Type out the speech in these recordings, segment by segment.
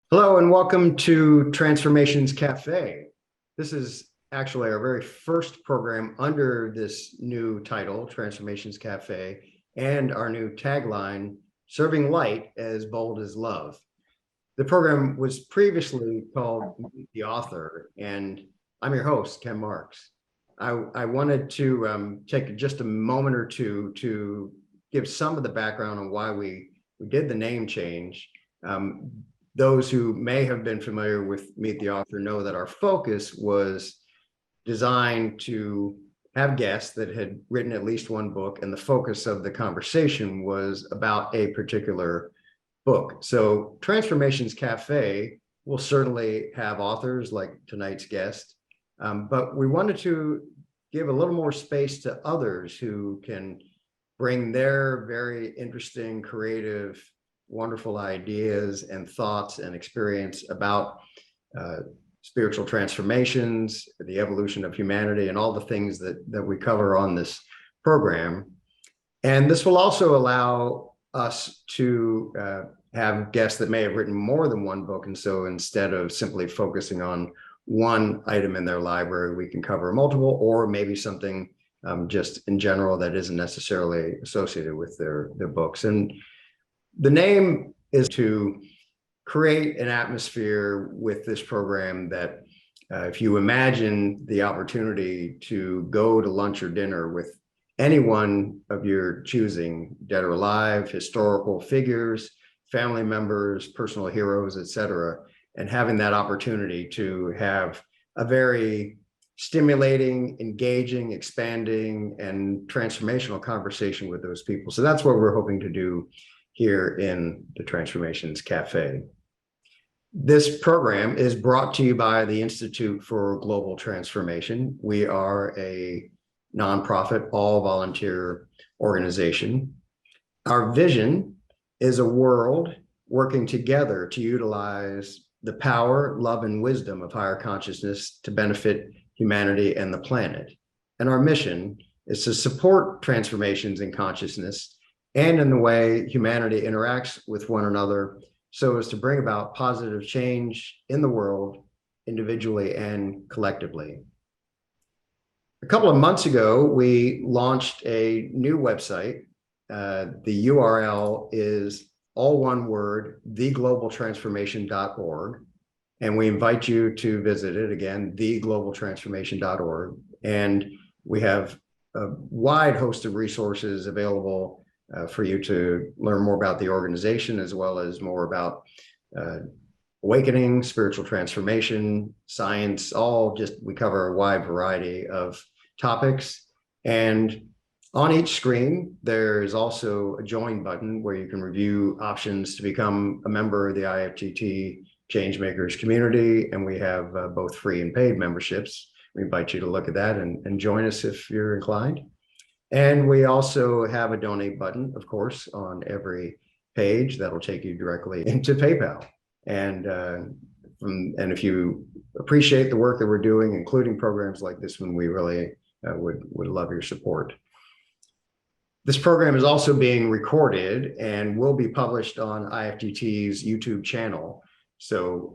Hello and welcome to Transformations Café. This is actually our very first program under this new title, Transformations Café, and our new tagline, Serving Light as Bold as Love. The program was previously called Meet the Author, and I'm your host, Ken Marks. I wanted to take just a moment or two to give some of the background on why we did the name change. Those who may have been familiar with Meet the Author know that our focus was designed to have guests that had written at least one book, and the focus of the conversation was about a particular book. So Transformations Cafe will certainly have authors like tonight's guest, but we wanted to give a little more space to others who can bring their very interesting, creative, wonderful ideas and thoughts and experience about spiritual transformations, the evolution of humanity, and all the things that we cover on this program. And this will also allow us to have guests that may have written more than one book. And so instead of simply focusing on one item in their library, we can cover multiple, or maybe something just in general that isn't necessarily associated with their books. And the name is to create an atmosphere with this program that if you imagine the opportunity to go to lunch or dinner with anyone of your choosing, dead or alive, historical figures, family members, personal heroes, etc., and having that opportunity to have a very stimulating, engaging, expanding, and transformational conversation with those people. So that's what we're hoping to do here in the Transformations Cafe. This program is brought to you by the Institute for Global Transformation. We are a nonprofit, all-volunteer organization. Our vision is a world working together to utilize the power, love, and wisdom of higher consciousness to benefit humanity and the planet. And our mission is to support transformations in consciousness and in the way humanity interacts with one another, so as to bring about positive change in the world, individually and collectively. A couple of months ago, we launched a new website. The URL is all one word, theglobaltransformation.org. And we invite you to visit it again, theglobaltransformation.org. And we have a wide host of resources available for you to learn more about the organization, as well as more about awakening, spiritual transformation, science, we cover a wide variety of topics. And on each screen, there is also a join button where you can review options to become a member of the IFGT Changemakers community. And we have both free and paid memberships. We invite you to look at that and join us if you're inclined. And we also have a donate button, of course, on every page that'll take you directly into PayPal. And if you appreciate the work that we're doing, including programs like this one, we really would love your support. This program is also being recorded and will be published on IFGT's YouTube channel. So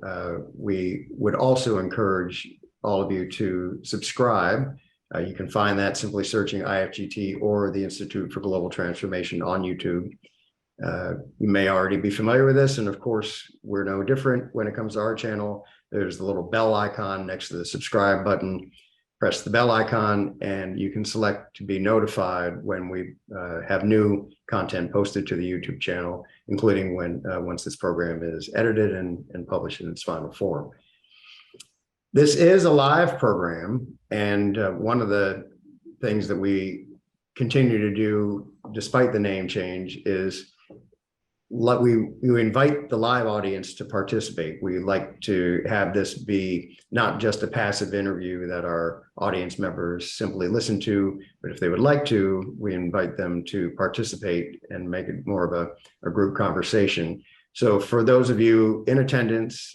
we would also encourage all of you to subscribe. You can find that simply searching IFGT or the Institute for Global Transformation on YouTube. You may already be familiar with this, and of course, we're no different when it comes to our channel. There's the little bell icon next to the subscribe button. Press the bell icon, and you can select to be notified when we have new content posted to the YouTube channel, including once this program is edited and published in its final form. This is a live program, and one of the things that we continue to do, despite the name change, is we invite the live audience to participate. We like to have this be not just a passive interview that our audience members simply listen to, but if they would like to, we invite them to participate and make it more of a group conversation. So for those of you in attendance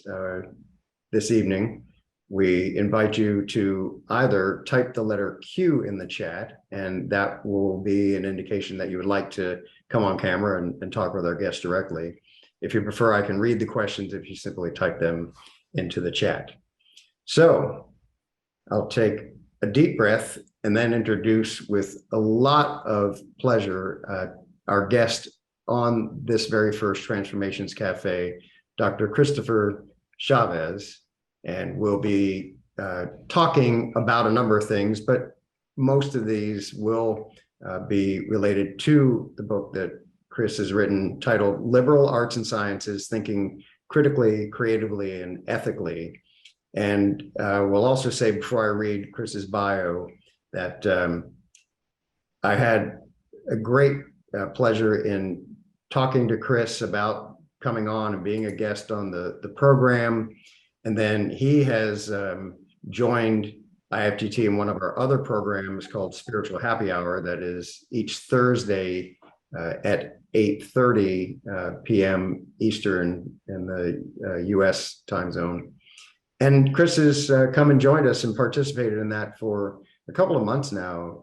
this evening, we invite you to either type the letter Q in the chat, and that will be an indication that you would like to come on camera and talk with our guests directly. if you prefer, I can read the questions if you simply type them into the chat. So I'll take a deep breath and then introduce with a lot of pleasure our guest on this very first Transformations Cafe, Dr. Christopher Chaves, and we'll be talking about a number of things, but most of these will be related to the book that Chris has written titled Liberal Arts and Sciences, Thinking Critically, Creatively, and Ethically. And we'll also say before I read Chris's bio that I had a great pleasure in talking to Chris about coming on and being a guest on the program. And then he has joined IFGT in one of our other programs called Spiritual Happy Hour that is each Thursday at 8:30 p.m. Eastern in the US time zone. And Chris has come and joined us and participated in that for a couple of months now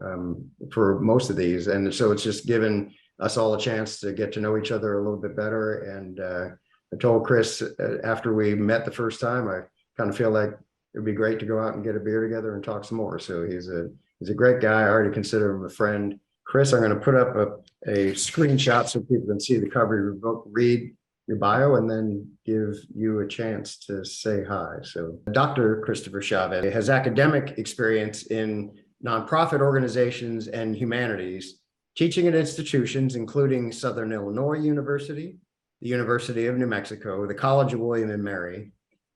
for most of these. And so it's just given us all a chance to get to know each other a little bit better. And I told Chris after we met the first time, I kind of feel like it would be great to go out and get a beer together and talk some more. So he's a great guy. I already consider him a friend. Chris, I'm going to put up a screenshot so people can see the cover of your book, read your bio, and then give you a chance to say hi. So Dr. Christopher Chaves has academic experience in nonprofit organizations and humanities, teaching at institutions including Southern Illinois University, the University of New Mexico, the College of William and Mary,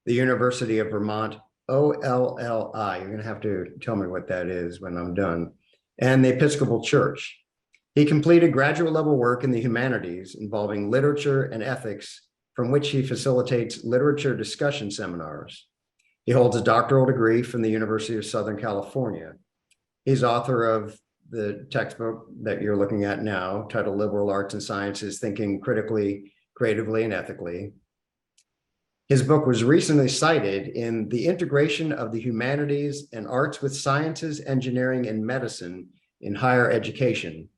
the University of Vermont, OLLI. You're going to have to tell me what that is when I'm done, and the Episcopal Church. He completed graduate level work in the humanities involving literature and ethics, from which he facilitates literature discussion seminars. He holds a doctoral degree from the University of Southern California. He's author of the textbook that you're looking at now, titled Liberal Arts and Sciences, Thinking Critically, Creatively, and Ethically. His book was recently cited in The Integration of the Humanities and Arts with Sciences, Engineering, and Medicine in Higher Education,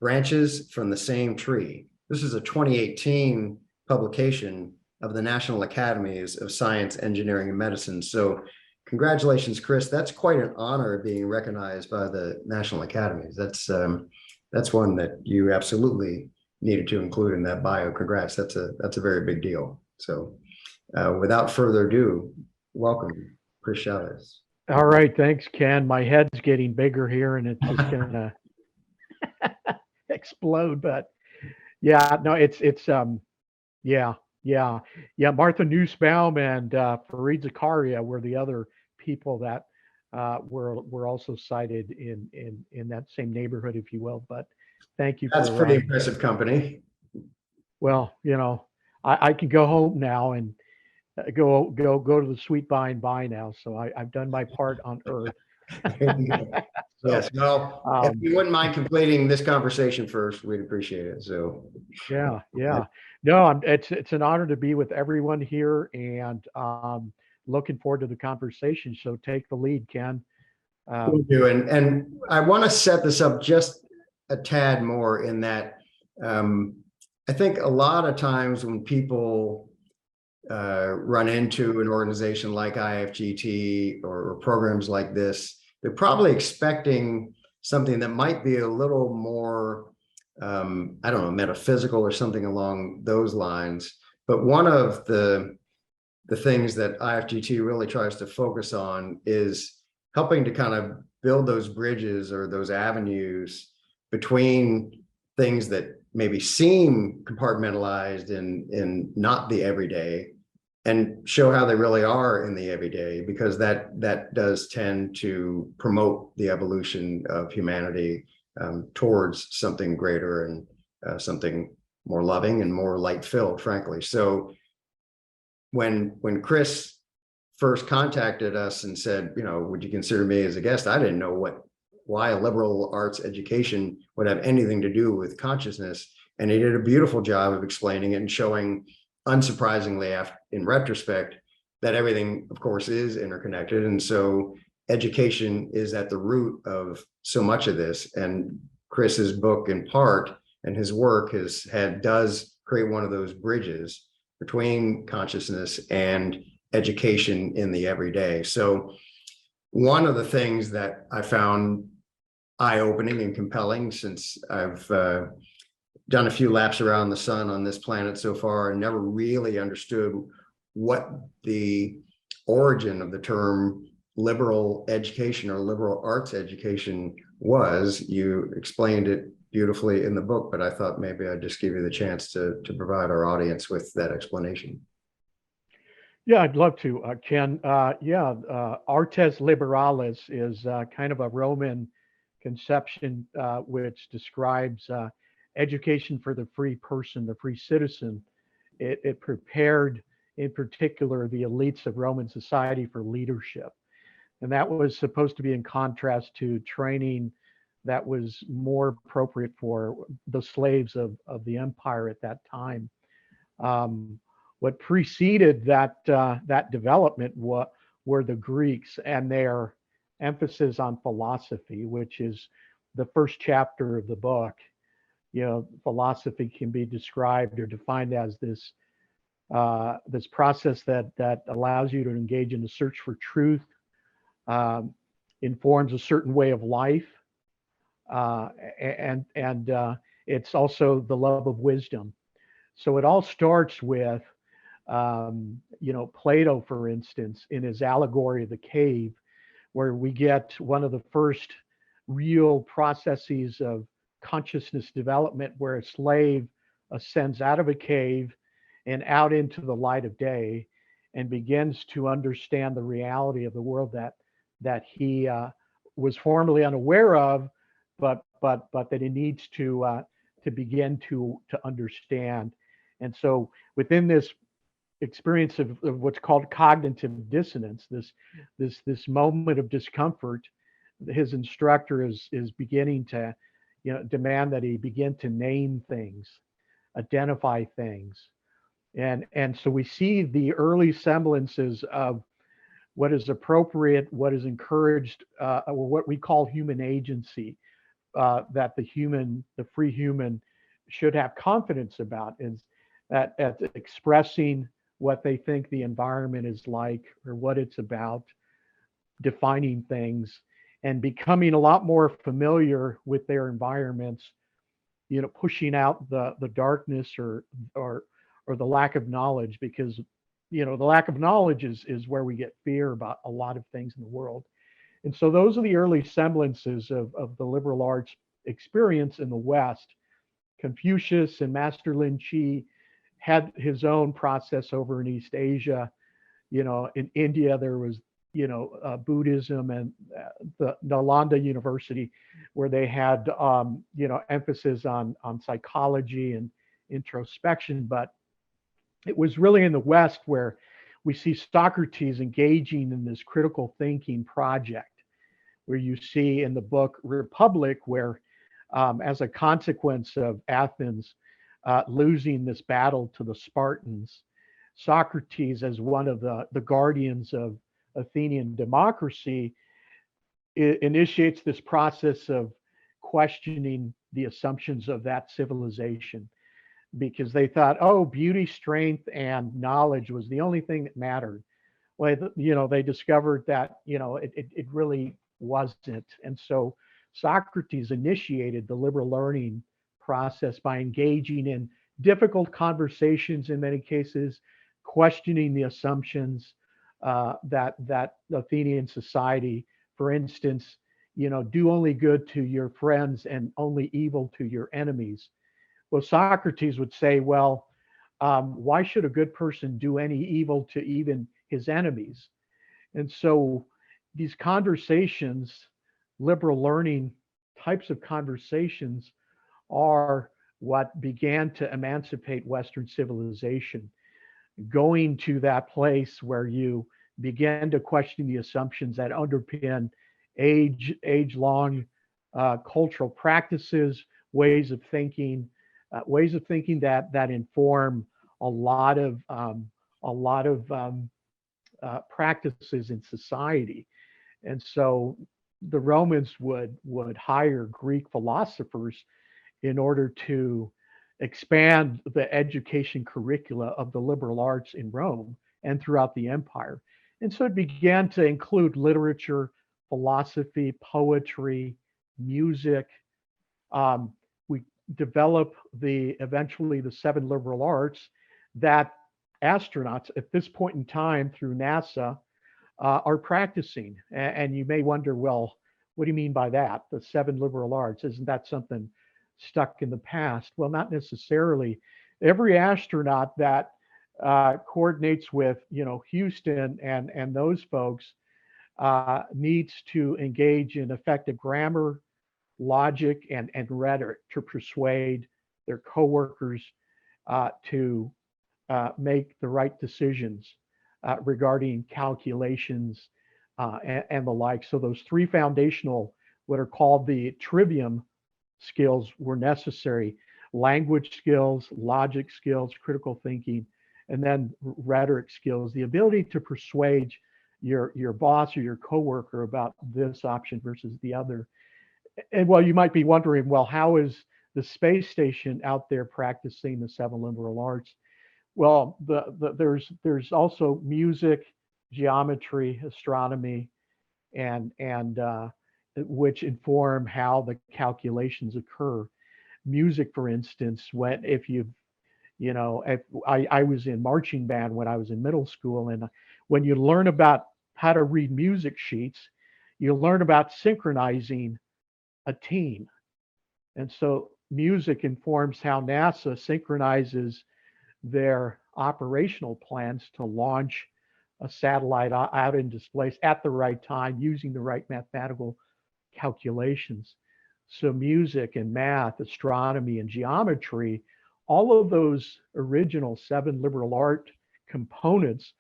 Branches from the Same Tree. This is a 2018 publication of the National Academies of Science, Engineering, and Medicine. So congratulations, Chris. That's quite an honor being recognized by the National Academies. That's one that you absolutely needed to include in that bio. Congrats. That's a very big deal. So without further ado, welcome, Chris Chaves. All right, thanks, Ken. My head's getting bigger here, and it's just gonna explode. But yeah, no, it's Martha Nussbaum and Fareed Zakaria were the other people that were also cited in that same neighborhood, if you will. But thank you. That's pretty impressive company. Well, I can go home now and go to the sweet by and by now. So I've done my part on Earth. So, yes. Well, if you wouldn't mind completing this conversation first, we'd appreciate it. So yeah. No, it's an honor to be with everyone here, and looking forward to the conversation. So take the lead, Ken. We'll do. And I want to set this up just a tad more in that I think a lot of times when people run into an organization like IFGT or programs like this, they're probably expecting something that might be a little more, I don't know, metaphysical or something along those lines. But one of the things that IFGT really tries to focus on is helping to kind of build those bridges or those avenues between things that maybe seem compartmentalized in not the everyday, and show how they really are in the everyday, because that does tend to promote the evolution of humanity towards something greater and something more loving and more light-filled, frankly. So when Chris first contacted us and said, would you consider me as a guest, I didn't know why a liberal arts education would have anything to do with consciousness. And he did a beautiful job of explaining it and showing, unsurprisingly, in retrospect, that everything, of course, is interconnected. And so education is at the root of so much of this. And Chris's book, in part, and his work does create one of those bridges between consciousness and education in the everyday. So one of the things that I found eye-opening and compelling, since I've done a few laps around the sun on this planet so far and never really understood what the origin of the term liberal education or liberal arts education was. You explained it beautifully in the book, but I thought maybe I'd just give you the chance to provide our audience with that explanation. Yeah, I'd love to, Ken. Artes liberalis is kind of a Roman conception which describes education for the free person, the free citizen. It prepared, in particular, the elites of Roman society for leadership. And that was supposed to be in contrast to training that was more appropriate for the slaves of the empire at that time. What preceded that development were the Greeks and their emphasis on philosophy, which is the first chapter of the book. You know, philosophy can be described or defined as this process that allows you to engage in a search for truth, informs a certain way of life, and it's also the love of wisdom. So it all starts with, Plato, for instance, in his allegory of the cave, where we get one of the first real processes of consciousness development, where a slave ascends out of a cave and out into the light of day and begins to understand the reality of the world that he was formerly unaware of, but that he needs to begin to understand. And so within this experience of what's called cognitive dissonance, this moment of discomfort, his instructor is beginning to, demand that he begin to name things, identify things. And so we see the early semblances of what is appropriate, what is encouraged, or what we call human agency, that the free human should have confidence about, is at expressing what they think the environment is like or what it's about, defining things, and becoming a lot more familiar with their environments, pushing out the darkness or the lack of knowledge, because the lack of knowledge is where we get fear about a lot of things in the world. And so those are the early semblances of the liberal arts experience in the West. Confucius and Master Lin Chi had his own process over in East Asia. In India, there was, Buddhism, and the Nalanda University, where they had, emphasis on psychology and introspection. But it was really in the West where we see Socrates engaging in this critical thinking project, where you see in the book Republic, where as a consequence of Athens losing this battle to the Spartans, Socrates, as one of the guardians of Athenian democracy, initiates this process of questioning the assumptions of that civilization, because they thought, oh, beauty, strength, and knowledge was the only thing that mattered. Well, they discovered that, it really wasn't. And so Socrates initiated the liberal learning process by engaging in difficult conversations, in many cases, questioning the assumptions that Athenian society, for instance, do only good to your friends and only evil to your enemies. Well, Socrates would say, well, why should a good person do any evil to even his enemies? And so these conversations, liberal learning types of conversations, are what began to emancipate Western civilization, going to that place where you begin to question the assumptions that underpin age-long cultural practices, ways of thinking that inform a lot of practices in society. And so the Romans would hire Greek philosophers in order to expand the education curricula of the liberal arts in Rome and throughout the empire. And so it began to include literature, philosophy, poetry, music. We develop eventually the 7 liberal arts that astronauts at this point in time through NASA are practicing. And you may wonder, well, what do you mean by that? The 7 liberal arts, isn't that something stuck in the past? Well, not necessarily. Every astronaut that coordinates with, Houston and those folks needs to engage in effective grammar, logic, and rhetoric to persuade their coworkers to make the right decisions regarding calculations and the like. So those 3 foundational, what are called the trivium skills, were necessary: language skills, logic skills, critical thinking, and then rhetoric skills, the ability to persuade your boss or your coworker about this option versus the other. And well, you might be wondering, well, how is the space station out there practicing the 7 liberal arts? Well, there's also music, geometry, astronomy, and which inform how the calculations occur. Music, for instance, if I was in marching band when I was in middle school, and when you learn about how to read music sheets, you learn about synchronizing a team. And so music informs how NASA synchronizes their operational plans to launch a satellite out into space at the right time using the right mathematical calculations. So music and math, astronomy and geometry, all of those original 7 liberal art components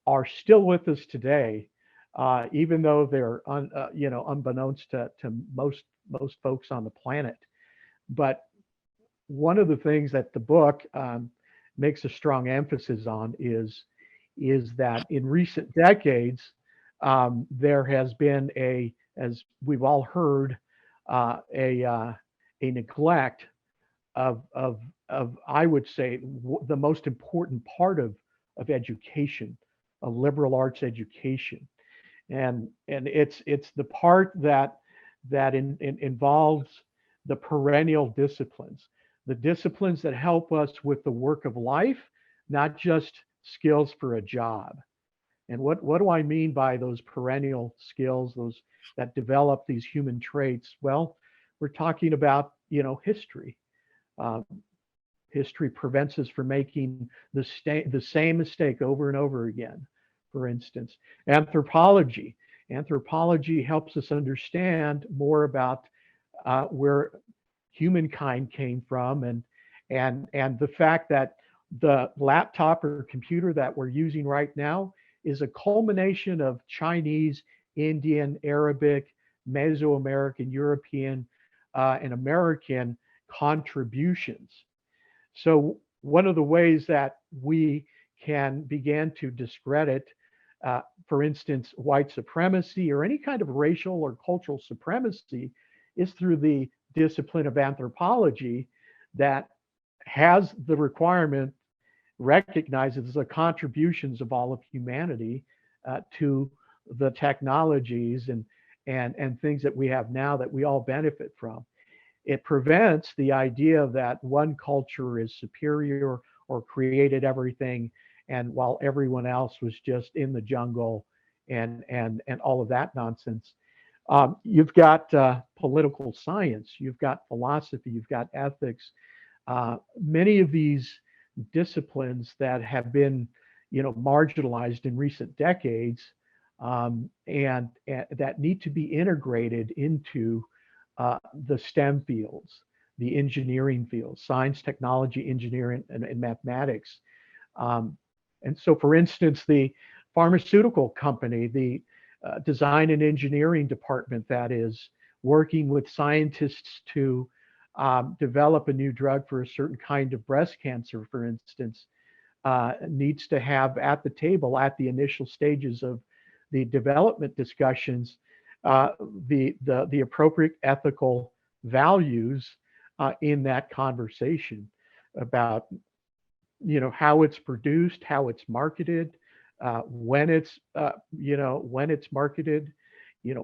are still with us today, even though they're unbeknownst to most folks on the planet. But one of the things that the book makes a strong emphasis on is that in recent decades, there has been as we've all heard, a neglect of I would say the most important part of education, a liberal arts education, and it's the part that involves the perennial disciplines, the disciplines that help us with the work of life, not just skills for a job. And what do I mean by those perennial skills, those that develop these human traits? Well, we're talking about, history. Uh, History prevents us from making the same mistake over and over again. For instance, anthropology. Anthropology helps us understand more about where humankind came from, and the fact that the laptop or computer that we're using right now is a culmination of Chinese, Indian, Arabic, Mesoamerican, European, and American contributions. So one of the ways that we can begin to discredit, for instance, white supremacy or any kind of racial or cultural supremacy is through the discipline of anthropology that has the requirement, recognizes the contributions of all of humanity to the technologies and things that we have now that we all benefit from. It prevents the idea that one culture is superior or created everything, and while everyone else was just in the jungle and all of that nonsense. You've got political science, you've got philosophy, you've got ethics. Many of these disciplines that have been, marginalized in recent decades, and that need to be integrated into the STEM fields, the engineering fields, science, technology, engineering, and mathematics. And so, for instance, the pharmaceutical company, the design and engineering department that is working with scientists to develop a new drug for a certain kind of breast cancer, for instance, needs to have at the table, at the initial stages of the development discussions, the appropriate ethical values in that conversation. about how it's produced, how it's marketed, when it's when it's marketed,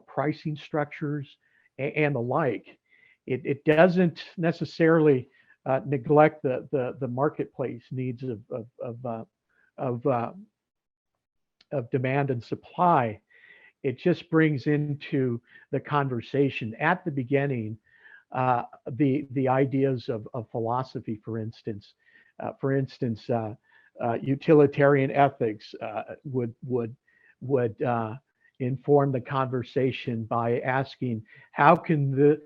pricing structures, and the like. It doesn't necessarily neglect the marketplace needs of, uh, of demand and supply. It just brings into the conversation at the beginning the ideas of philosophy, for instance. Utilitarian ethics would inform the conversation by asking how can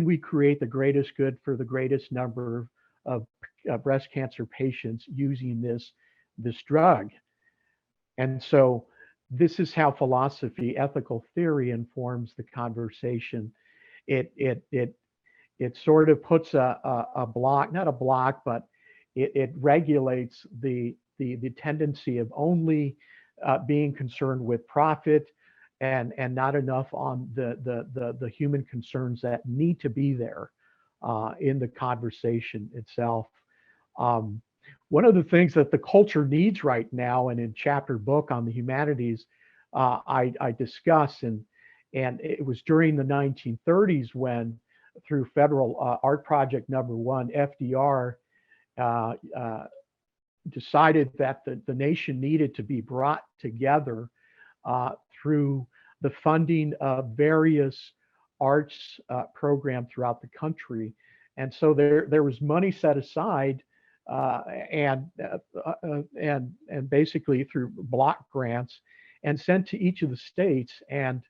we create the greatest good for the greatest number of breast cancer patients using this drug. And so this is how philosophy, ethical theory informs the conversation. It sort of puts a block, not a block, but it regulates the tendency of only being concerned with profit and not enough on the human concerns that need to be there in the conversation itself. Um, One of the things that the culture needs right now, and in chapter book on the humanities, I discuss, and it was during the 1930s when, through federal art project number one, FDR uh, uh, decided that the nation needed to be brought together through the funding of various arts programs throughout the country. And so there was money set aside uh, and and basically through block grants and sent to each of the states, and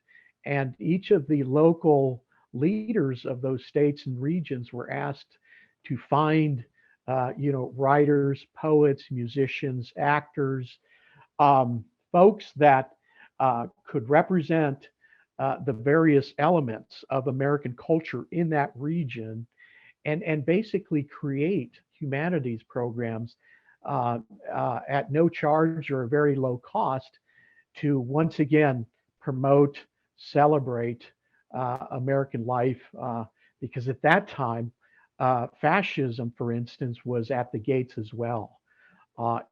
each of the local leaders of those states and regions were asked to find writers, poets, musicians, actors, folks that could represent the various elements of American culture in that region, and basically create humanities programs at no charge or a very low cost to once again promote, celebrate American life. Because at that time, fascism, for instance, was at the gates as well.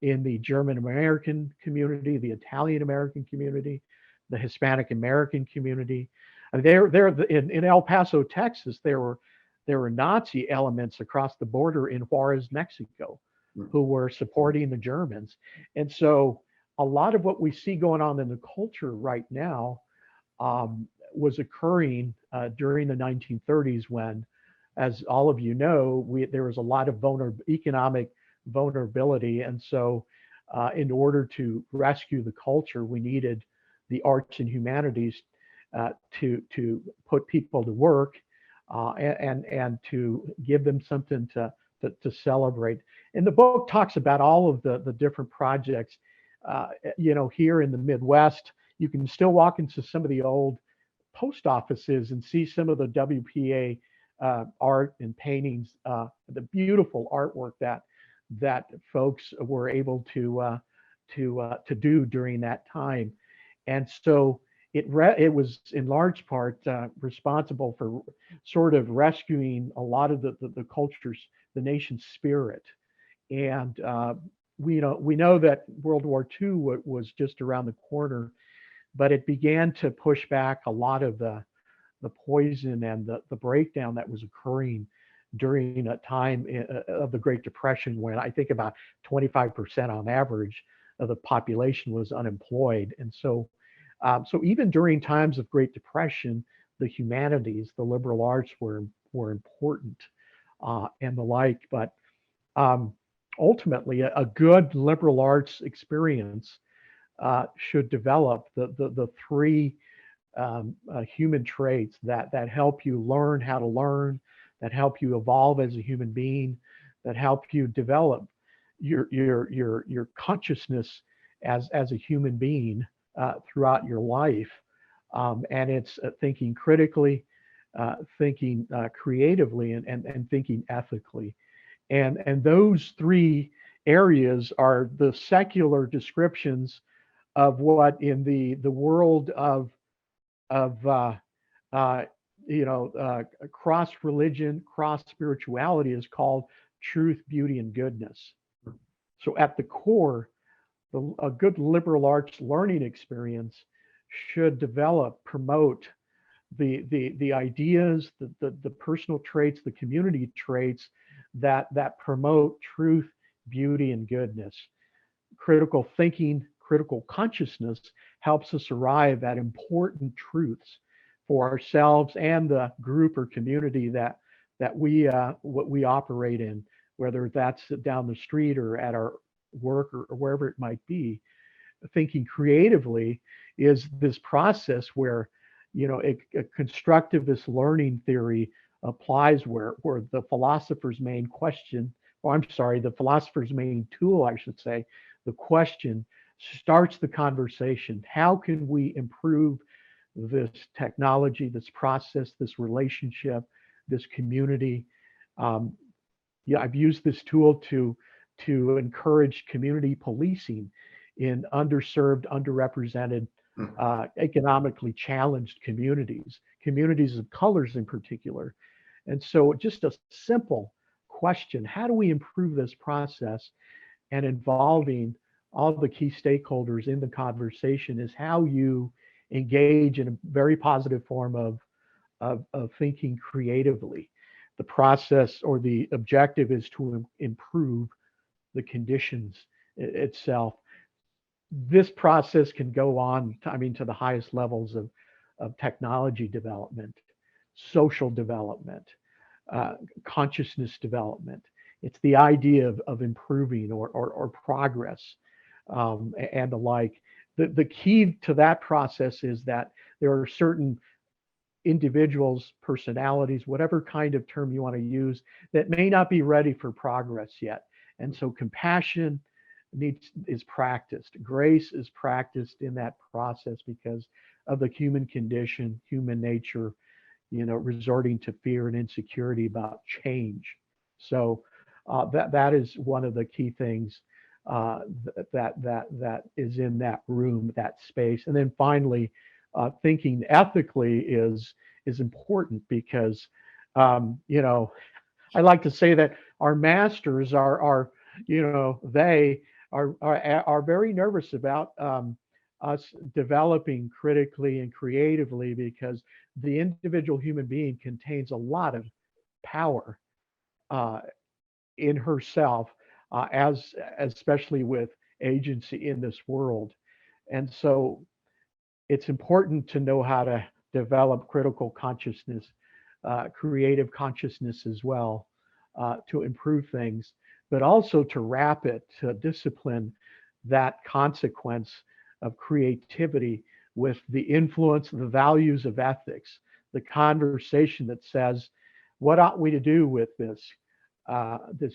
In the German American community, the Italian American community, the Hispanic American community. There in El Paso, Texas, there were Nazi elements across the border in Juarez, Mexico, who were supporting the Germans. And so a lot of what we see going on in the culture right now was occurring during the 1930s when, as all of you know, there was a lot of economic vulnerability. And so in order to rescue the culture, we needed the arts and humanities to put people to work and to give them something to celebrate. And the book talks about all of the different projects. Here in the Midwest, you can still walk into some of the old post offices and see some of the WPA art and paintings, the beautiful artwork that folks were able to do during that time. And so it was in large part responsible for sort of rescuing a lot of the culture's, the nation's spirit. And we know that World War II was just around the corner, but it began to push back a lot of the poison and the breakdown that was occurring during a time of the Great Depression, when I think about 25% on average of the population was unemployed. And so even during times of Great Depression, the humanities, the liberal arts were important and the like. But ultimately, a good liberal arts experience should develop the three human traits that help you learn how to learn, that help you evolve as a human being, that help you develop your consciousness as a human being throughout your life. And it's thinking critically, thinking creatively, and thinking ethically. And those three areas are the secular descriptions of what in the world of cross religion, cross spirituality is called truth, beauty, and goodness. So at the core, a good liberal arts learning experience should develop, promote the ideas, the personal traits, the community traits that promote truth, beauty, and goodness. Critical thinking, critical consciousness helps us arrive at important truths for ourselves and the group or community that we operate in, whether that's down the street or at our work or wherever it might be. Thinking creatively is this process where, a constructivist learning theory applies, where the philosopher's main question, or I'm sorry, the philosopher's main tool, I should say, the question starts the conversation. How can we improve this technology, this process, this relationship, this community? I've used this tool to encourage community policing in underserved, underrepresented, economically challenged communities of colors in particular. And so just a simple question, how do we improve this process, and involving all the key stakeholders in the conversation is how you engage in a very positive form of thinking creatively. The process or the objective is to improve the conditions itself. This process can go on, to the highest levels of technology development, social development, consciousness development. It's the idea of improving or progress, and the like. The key to that process is that there are certain individuals, personalities, whatever kind of term you want to use, that may not be ready for progress yet. And so compassion is practiced. Grace is practiced in that process because of the human condition, human nature, resorting to fear and insecurity about change. So that is one of the key things that is in that room, that space. And then finally, thinking ethically is important because, I like to say that our masters are they are very nervous about us developing critically and creatively, because the individual human being contains a lot of power in herself, especially with agency in this world. And so it's important to know how to develop critical consciousness, creative consciousness as well, to improve things, but also to wrap it, to discipline that consequence of creativity with the influence of the values of ethics, the conversation that says, what ought we to do with this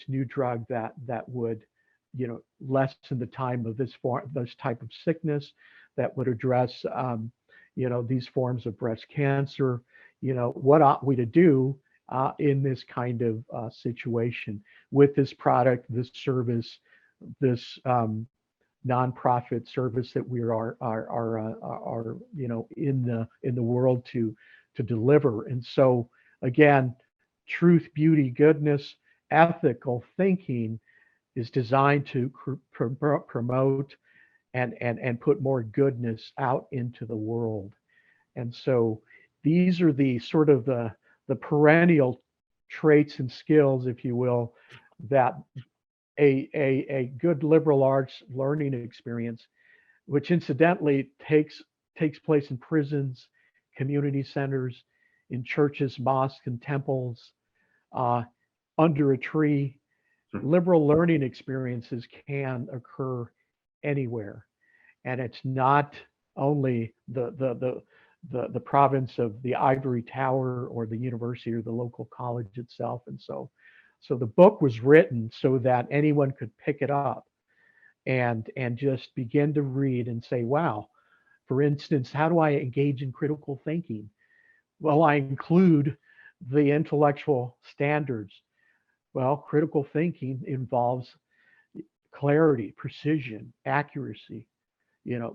new drug that would lessen the time of this type of sickness, that would address these forms of breast cancer. What ought we to do in this kind of situation with this product, this service, this nonprofit service that we are in the world to deliver. And so again, truth, beauty, goodness, ethical thinking is designed to promote and put more goodness out into the world. And so these are the sort of the perennial traits and skills, if you will, that a good liberal arts learning experience, which incidentally takes place in prisons, community centers, in churches, mosques, and temples, under a tree. Liberal learning experiences can occur anywhere, and it's not only the province of the ivory tower or the university or the local college itself. And so the book was written so that anyone could pick it up and just begin to read and say, wow, for instance, how do I engage in critical thinking? Well, I include the intellectual standards. Well, critical thinking involves clarity, precision, accuracy,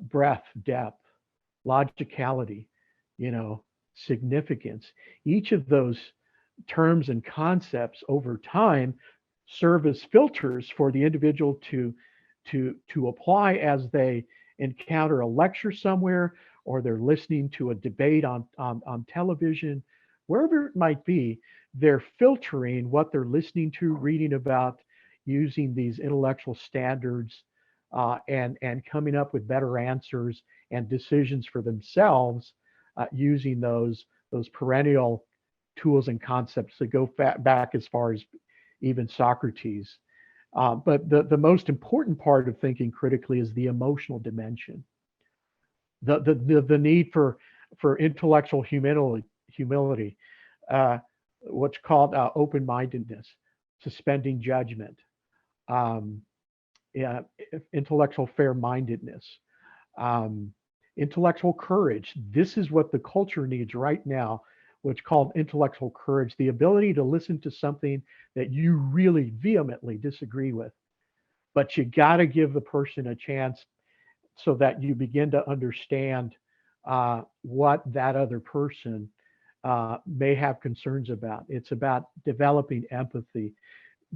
breadth, depth, logicality, significance. Each of those terms and concepts over time serve as filters for the individual to apply as they encounter a lecture somewhere, or they're listening to a debate on television, wherever it might be. They're filtering what they're listening to, reading about, using these intellectual standards, and coming up with better answers and decisions for themselves, using those perennial tools and concepts that go back as far as even Socrates. But the most important part of thinking critically is the emotional dimension, the need for intellectual humility, uh, what's called open-mindedness, suspending judgment, um, yeah, intellectual fair-mindedness, um, intellectual courage. This is what the culture needs right now, what's called intellectual courage, the ability to listen to something that you really vehemently disagree with, but you got to give the person a chance so that you begin to understand what that other person may have concerns about. It's about developing empathy.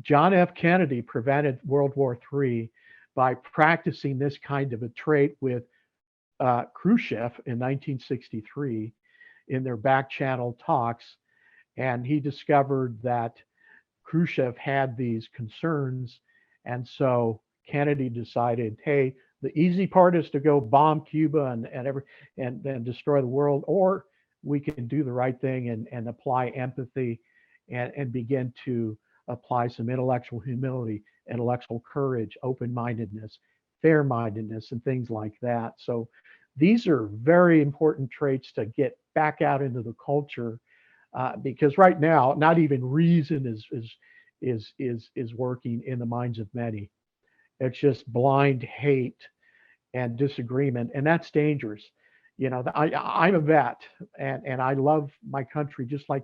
John F. Kennedy prevented World War III by practicing this kind of a trait with Khrushchev in 1963 in their back channel talks. And he discovered that Khrushchev had these concerns. And so Kennedy decided, hey, the easy part is to go bomb Cuba and then destroy the world, or we can do the right thing and apply empathy and begin to apply some intellectual humility, intellectual courage, open-mindedness, fair-mindedness, and things like that. So these are very important traits to get back out into the culture, because right now, not even reason is working in the minds of many. It's just blind hate and disagreement, and that's dangerous. You know, I'm a vet, and I love my country just like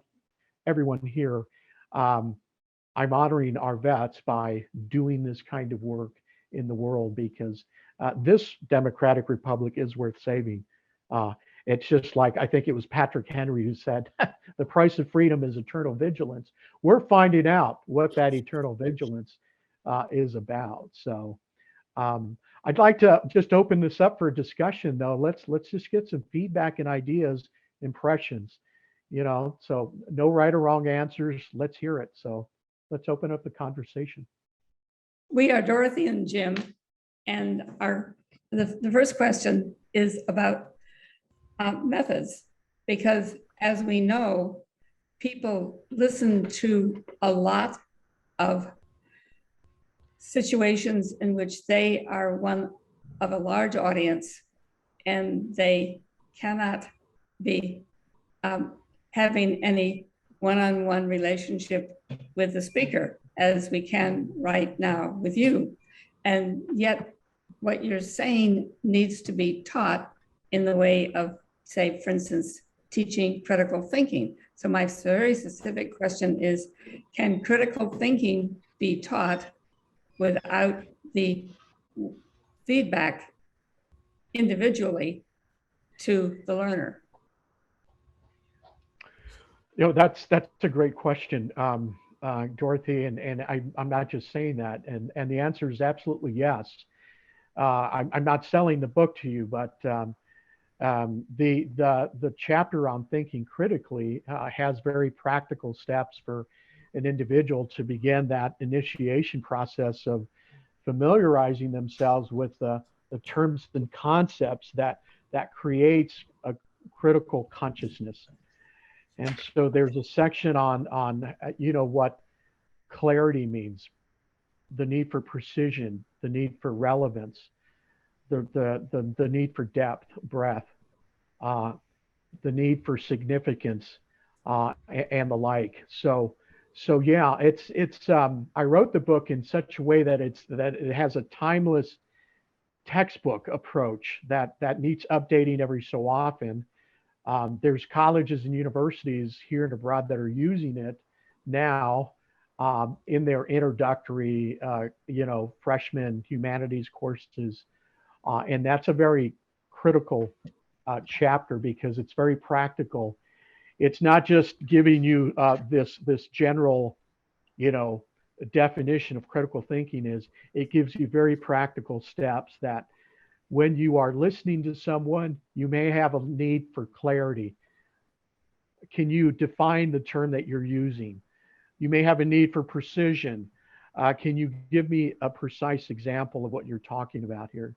everyone here. Um, I'm honoring our vets by doing this kind of work in the world, because this democratic republic is worth saving. Uh, it's just like, I think it was Patrick Henry who said, the price of freedom is eternal vigilance. We're finding out what that eternal vigilance is about. So I'd like to just open this up for a discussion, though. Let's just get some feedback and ideas, impressions. So no right or wrong answers. Let's hear it. So let's open up the conversation. We are Dorothy and Jim, and the first question is about methods, because as we know, people listen to a lot of situations in which they are one of a large audience, and they cannot be having any one-on-one relationship with the speaker as we can right now with you. And yet what you're saying needs to be taught in the way of, say, for instance, teaching critical thinking. So my very specific question is, can critical thinking be taught without the feedback individually to the learner? That's a great question, Dorothy, and I'm not just saying that, and the answer is absolutely yes. I'm not selling the book to you, but the chapter on thinking critically has very practical steps for an individual to begin that initiation process of familiarizing themselves with the terms and concepts that creates a critical consciousness. And so there's a section on what clarity means, the need for precision, the need for relevance, the need for depth, breadth, the need for significance, and the like. So yeah, it's I wrote the book in such a way that it has a timeless textbook approach that needs updating every so often. There's colleges and universities here and abroad that are using it now in their introductory, freshman humanities courses. And that's a very critical chapter, because it's very practical. It's not just giving you this general, definition of critical thinking is it gives you very practical steps that when you are listening to someone, you may have a need for clarity. Can you define the term that you're using? You may have a need for precision. Can you give me a precise example of what you're talking about here?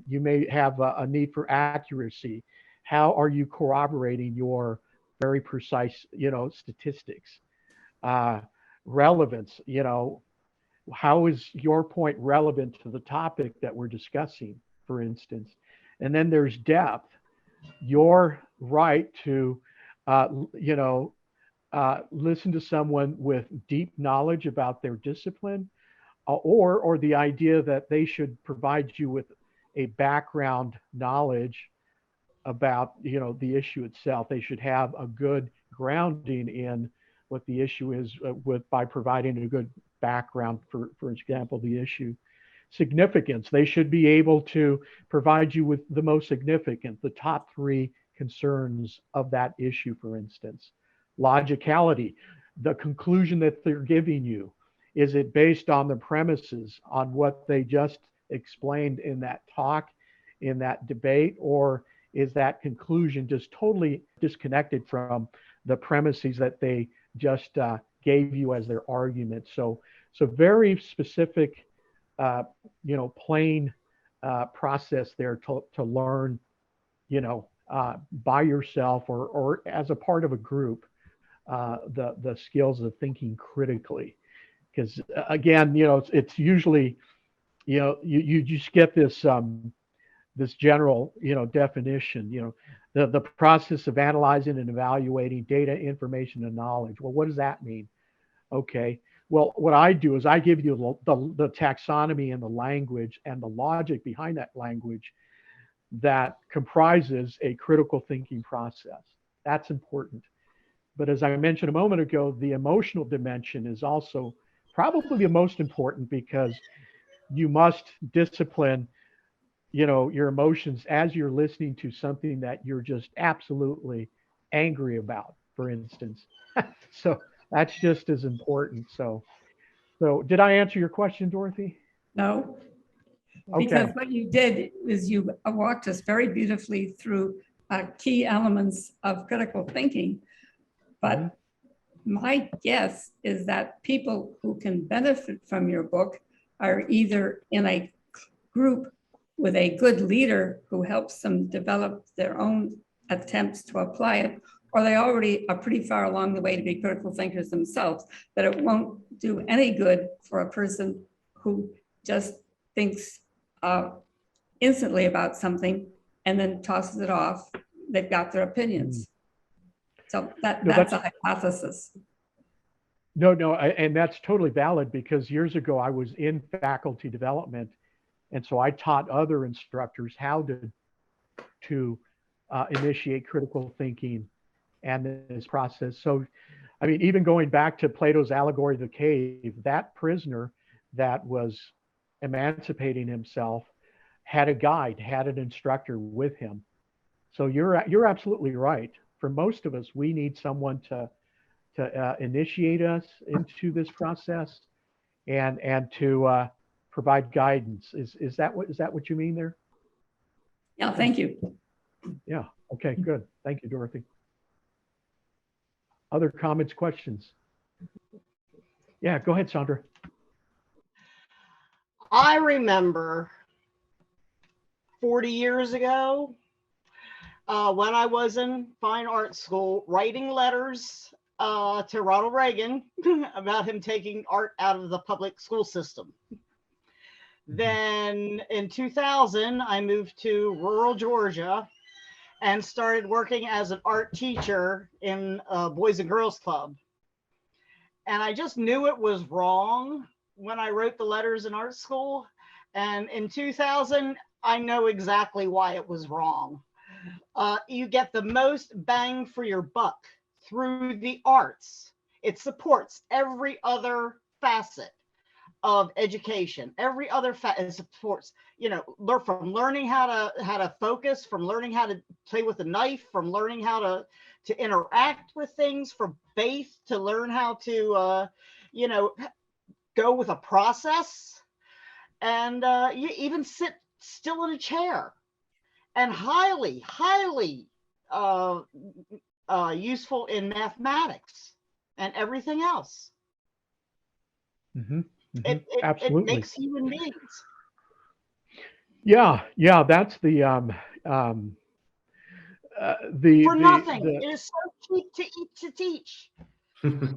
You may have a need for accuracy. How are you corroborating your very precise, statistics? Relevance, how is your point relevant to the topic that we're discussing, for instance? And then there's depth, your right to, listen to someone with deep knowledge about their discipline, or the idea that they should provide you with a background knowledge about the issue itself. They should have a good grounding in what the issue is by providing a good background, for example, the issue. Significance, they should be able to provide you with the most significant, the top 3 concerns of that issue, for instance. Logicality, the conclusion that they're giving you, is it based on the premises, on what they just explained in that talk, in that debate, or is that conclusion just totally disconnected from the premises that they just gave you as their argument? So very specific, plain process there to learn, by yourself or as a part of a group, the skills of thinking critically. Because again, it's usually, you just get this this general, definition, the process of analyzing and evaluating data, information, and knowledge. Well, what does that mean? Okay. Well, what I do is I give you the taxonomy and the language and the logic behind that language that comprises a critical thinking process. That's important. But as I mentioned a moment ago, the emotional dimension is also probably the most important, because you must discipline, your emotions as you're listening to something that you're just absolutely angry about, for instance. So that's just as important. So did I answer your question, Dorothy? No, Okay. because what you did is you walked us very beautifully through key elements of critical thinking. But my guess is that people who can benefit from your book are either in a group with a good leader who helps them develop their own attempts to apply it, or they already are pretty far along the way to be critical thinkers themselves, that it won't do any good for a person who just thinks instantly about something and then tosses it off. They've got their opinions. So that's a hypothesis. No, and that's totally valid, because years ago I was in faculty development, and so I taught other instructors how to initiate critical thinking and this process. So, I mean, even going back to Plato's allegory of the cave, that prisoner that was emancipating himself had a guide, had an instructor with him. So you're absolutely right. For most of us, we need someone to initiate us into this process and to provide guidance. Is that what you mean there? Yeah, thank you. Yeah. Okay, good. Thank you, Dorothy. Other comments, questions? Yeah, go ahead, Sandra. I remember 40 years ago, when I was in fine art school, writing letters to Ronald Reagan about him taking art out of the public school system. Then in 2000, I moved to rural Georgia and started working as an art teacher in a Boys and Girls Club. And I just knew it was wrong when I wrote the letters in art school. And in 2000, I know exactly why it was wrong. You get the most bang for your buck through the arts. It supports every other facet of education. Every other facet supports, from learning how to focus, from learning how to play with a knife, from learning how to interact with things, from faith to learn how to, go with a process, and you even sit still in a chair, and highly useful in mathematics and everything else. It Absolutely. makes human beings. Yeah, that's the For nothing. the It is so cheap to teach.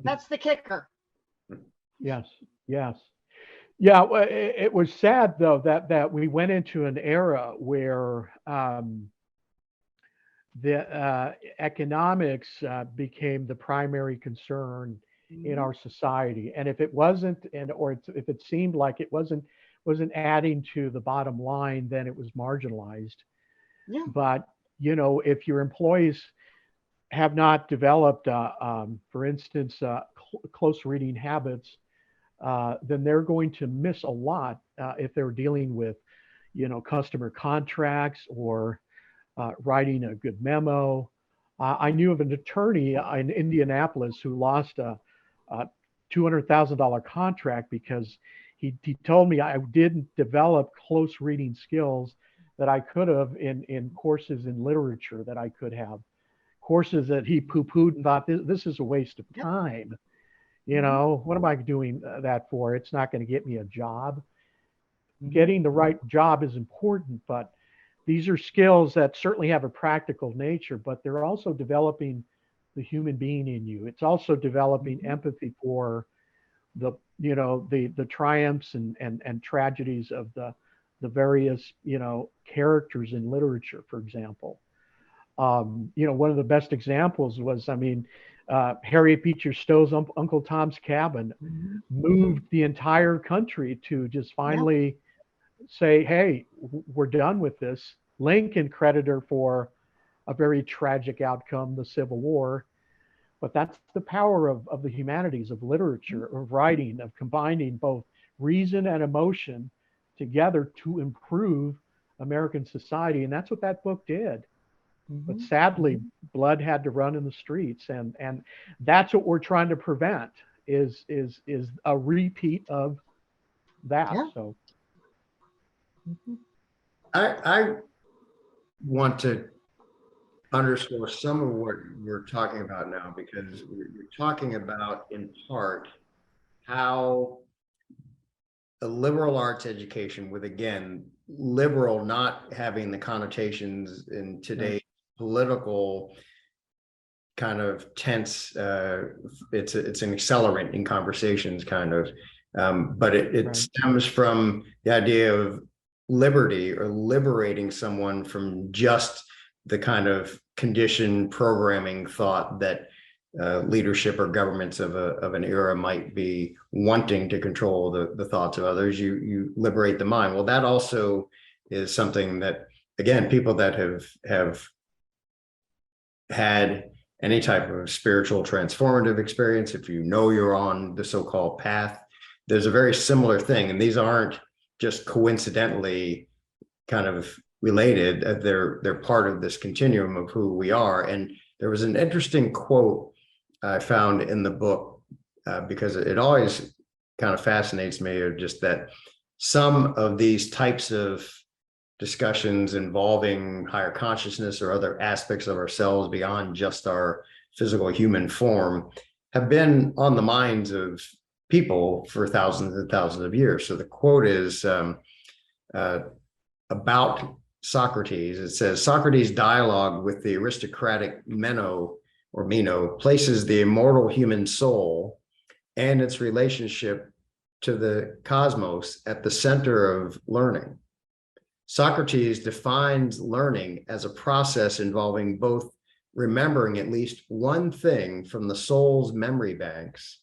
That's the kicker. yes, yes. Yeah, well, it was sad though that we went into an era where the economics became the primary concern in our society, and if it wasn't, if it seemed like it wasn't adding to the bottom line, then it was marginalized. Yeah. But if your employees have not developed, for instance, close reading habits, then they're going to miss a lot if they're dealing with, customer contracts or writing a good memo. I knew of an attorney in Indianapolis who lost a $200,000 contract because he told me I didn't develop close reading skills that I could have in courses in literature that I could have. Courses that he poo-pooed and thought this is a waste of time. What am I doing that for? It's not going to get me a job. Getting the right job is important, but these are skills that certainly have a practical nature, but they're also developing the human being in you. It's also developing empathy for the triumphs and tragedies of the various characters in literature, for example. One of the best examples was, Harriet Beecher Stowe's Uncle Tom's Cabin moved the entire country to just finally say, hey, we're done with this. Lincoln credited her for a very tragic outcome, the Civil War. But that's the power of the humanities, of literature, of writing, of combining both reason and emotion together to improve American society. And that's what that book did. But sadly, blood had to run in the streets, and that's what we're trying to prevent is a repeat of that. Yeah. So I want to underscore some of what you're talking about now, because you're talking about, in part, how a liberal arts education, with, again, liberal not having the connotations in today's political kind of tense, it's an accelerant in conversations, kind of, but it stems from the idea of liberty, or liberating someone from just the kind of conditioned programming thought that leadership or governments of an era might be wanting to control the thoughts of others. You liberate the mind. Well, that also is something that, again, people that have had any type of spiritual transformative experience, if you're on the so-called path, there's a very similar thing. And these aren't just coincidentally kind of related. They're part of this continuum of who we are. And there was an interesting quote I found in the book, because it always kind of fascinates me, of just that some of these types of discussions involving higher consciousness or other aspects of ourselves beyond just our physical human form have been on the minds of people for thousands and thousands of years. So the quote is about Socrates. It says, Socrates' dialogue with the aristocratic Meno places the immortal human soul and its relationship to the cosmos at the center of learning. Socrates defines learning as a process involving both remembering at least one thing from the soul's memory banks,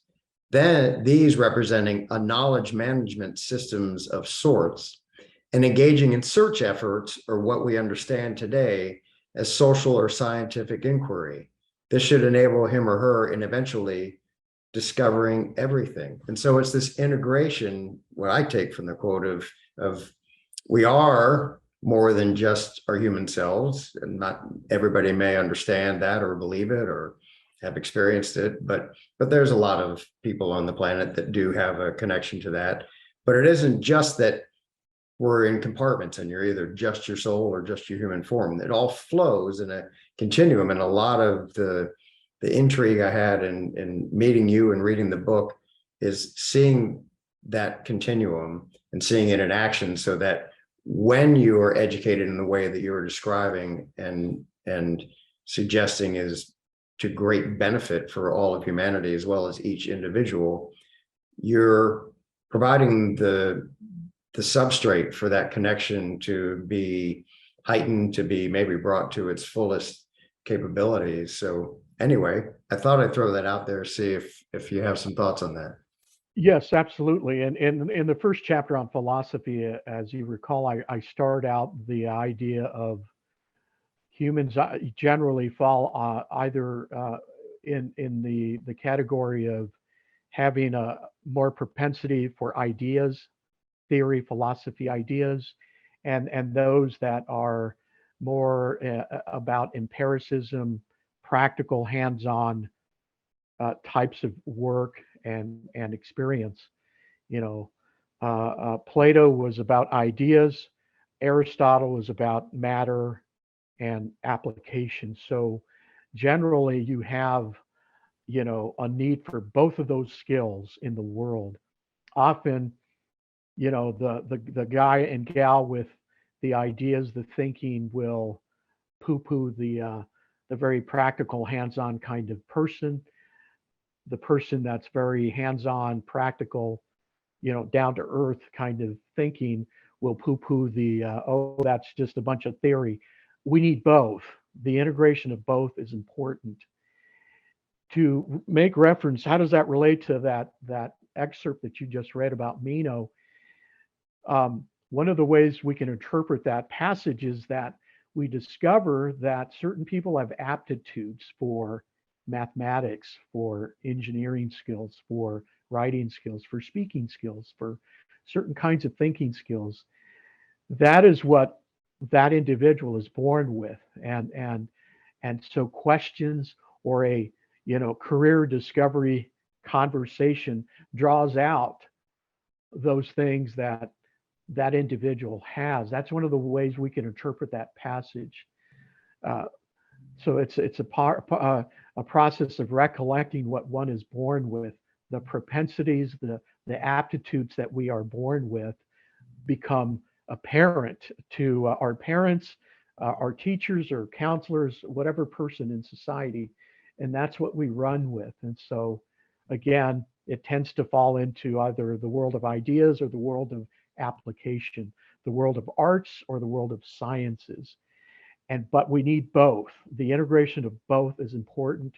then these representing a knowledge management systems of sorts, and engaging in search efforts, or what we understand today as social or scientific inquiry. This should enable him or her in eventually discovering everything. And so it's this integration, what I take from the quote of we are more than just our human selves, and not everybody may understand that or believe it, or have experienced it, but there's a lot of people on the planet that do have a connection to that. But it isn't just that we're in compartments and you're either just your soul or just your human form. It all flows in a continuum. And a lot of the intrigue I had in meeting you and reading the book is seeing that continuum and seeing it in action, so that when you are educated in the way that you are describing and suggesting is to great benefit for all of humanity as well as each individual, you're providing the substrate for that connection to be heightened, to be maybe brought to its fullest capabilities. So anyway, I thought I'd throw that out there, see if you have some thoughts on that. Yes, absolutely. And in the first chapter on philosophy, as you recall, I start out the idea of humans generally fall either in the category of having a more propensity for ideas, theory, philosophy, ideas, and those that are more about empiricism, practical, hands-on types of work and experience. Plato was about ideas, Aristotle was about matter and application. So generally you have, a need for both of those skills in the world. Often, the guy and gal with the ideas, the thinking will poo-poo the very practical, hands-on kind of person. The person that's very hands-on, practical, down to earth kind of thinking will poo-poo the oh, that's just a bunch of theory. We need both. The integration of both is important. To make reference, how does that relate to that excerpt that you just read about Meno? One of the ways we can interpret that passage is that we discover that certain people have aptitudes for mathematics, for engineering skills, for writing skills, for speaking skills, for certain kinds of thinking skills. That is what that individual is born with. And so questions or a career discovery conversation draws out those things that individual has. That's one of the ways we can interpret that passage. So it's a process of recollecting what one is born with. The propensities, the aptitudes that we are born with become apparent to our parents, our teachers or counselors, whatever person in society, and that's what we run with. And so again, it tends to fall into either the world of ideas or the world of application, the world of arts or the world of sciences. But we need both. The integration of both is important,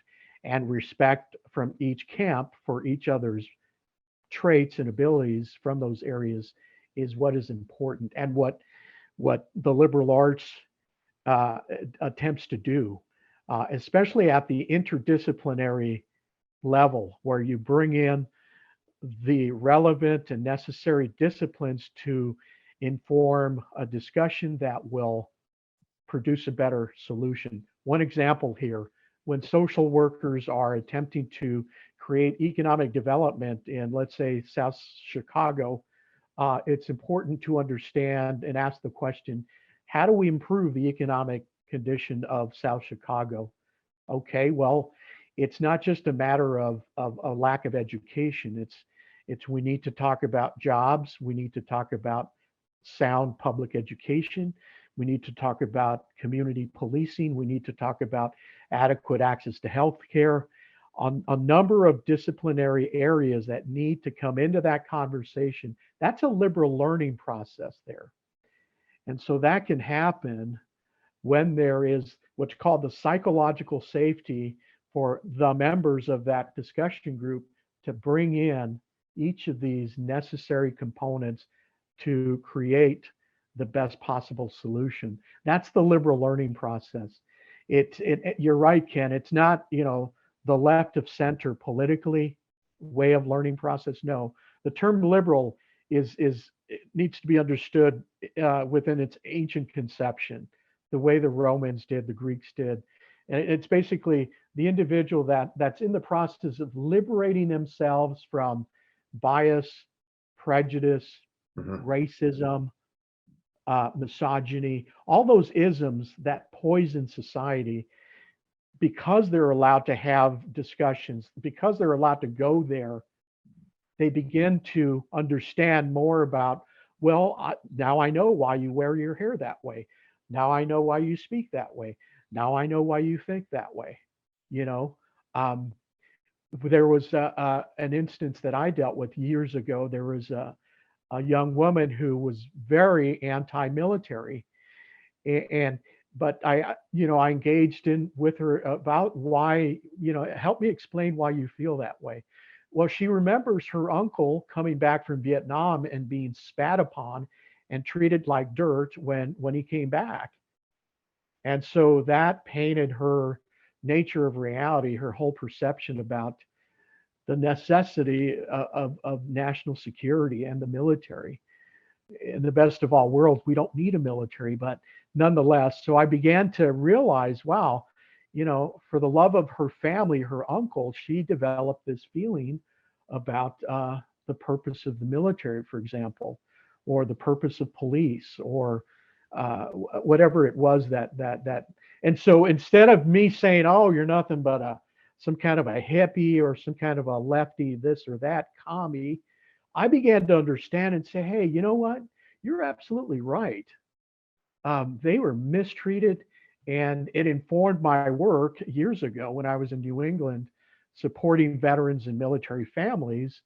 and respect from each camp for each other's traits and abilities from those areas is what is important, and what the liberal arts attempts to do, especially at the interdisciplinary level, where you bring in the relevant and necessary disciplines to inform a discussion that will produce a better solution. One example here, when social workers are attempting to create economic development in, let's say, South Chicago, it's important to understand and ask the question, how do we improve the economic condition of South Chicago? Okay, well, it's not just a matter of a lack of education. It's we need to talk about jobs. We need to talk about sound public education. We need to talk about community policing. We need to talk about adequate access to health care, on a number of disciplinary areas that need to come into that conversation. That's a liberal learning process there. And so that can happen when there is what's called the psychological safety for the members of that discussion group to bring in each of these necessary components to create the best possible solution. That's the liberal learning process. You're right, Ken. It's not, the left of center politically way of learning process. No, the term liberal it needs to be understood within its ancient conception, the way the Romans did, the Greeks did. And it's basically the individual that's in the process of liberating themselves from bias, prejudice, Mhm. racism, misogyny, all those isms that poison society. Because they're allowed to have discussions, because they're allowed to go there, they begin to understand more about, well, now I know why you wear your hair that way. Now I know why you speak that way. Now I know why you think that way. You know, um, there was an instance that I dealt with years ago. There was a young woman who was very anti-military, and but I engaged in with her about why, help me explain why you feel that way. Well, she remembers her uncle coming back from Vietnam and being spat upon and treated like dirt when he came back. And so that painted her nature of reality, her whole perception about the necessity of national security and the military. In the best of all worlds, we don't need a military, but nonetheless, so I began to realize, wow, for the love of her family, her uncle, she developed this feeling about the purpose of the military, for example, or the purpose of police, or whatever it was that. And so instead of me saying, "Oh, you're nothing but some kind of a hippie or some kind of a lefty, this or that commie," I began to understand and say, hey, you know what? You're absolutely right. They were mistreated, and it informed my work years ago when I was in New England supporting veterans and military families,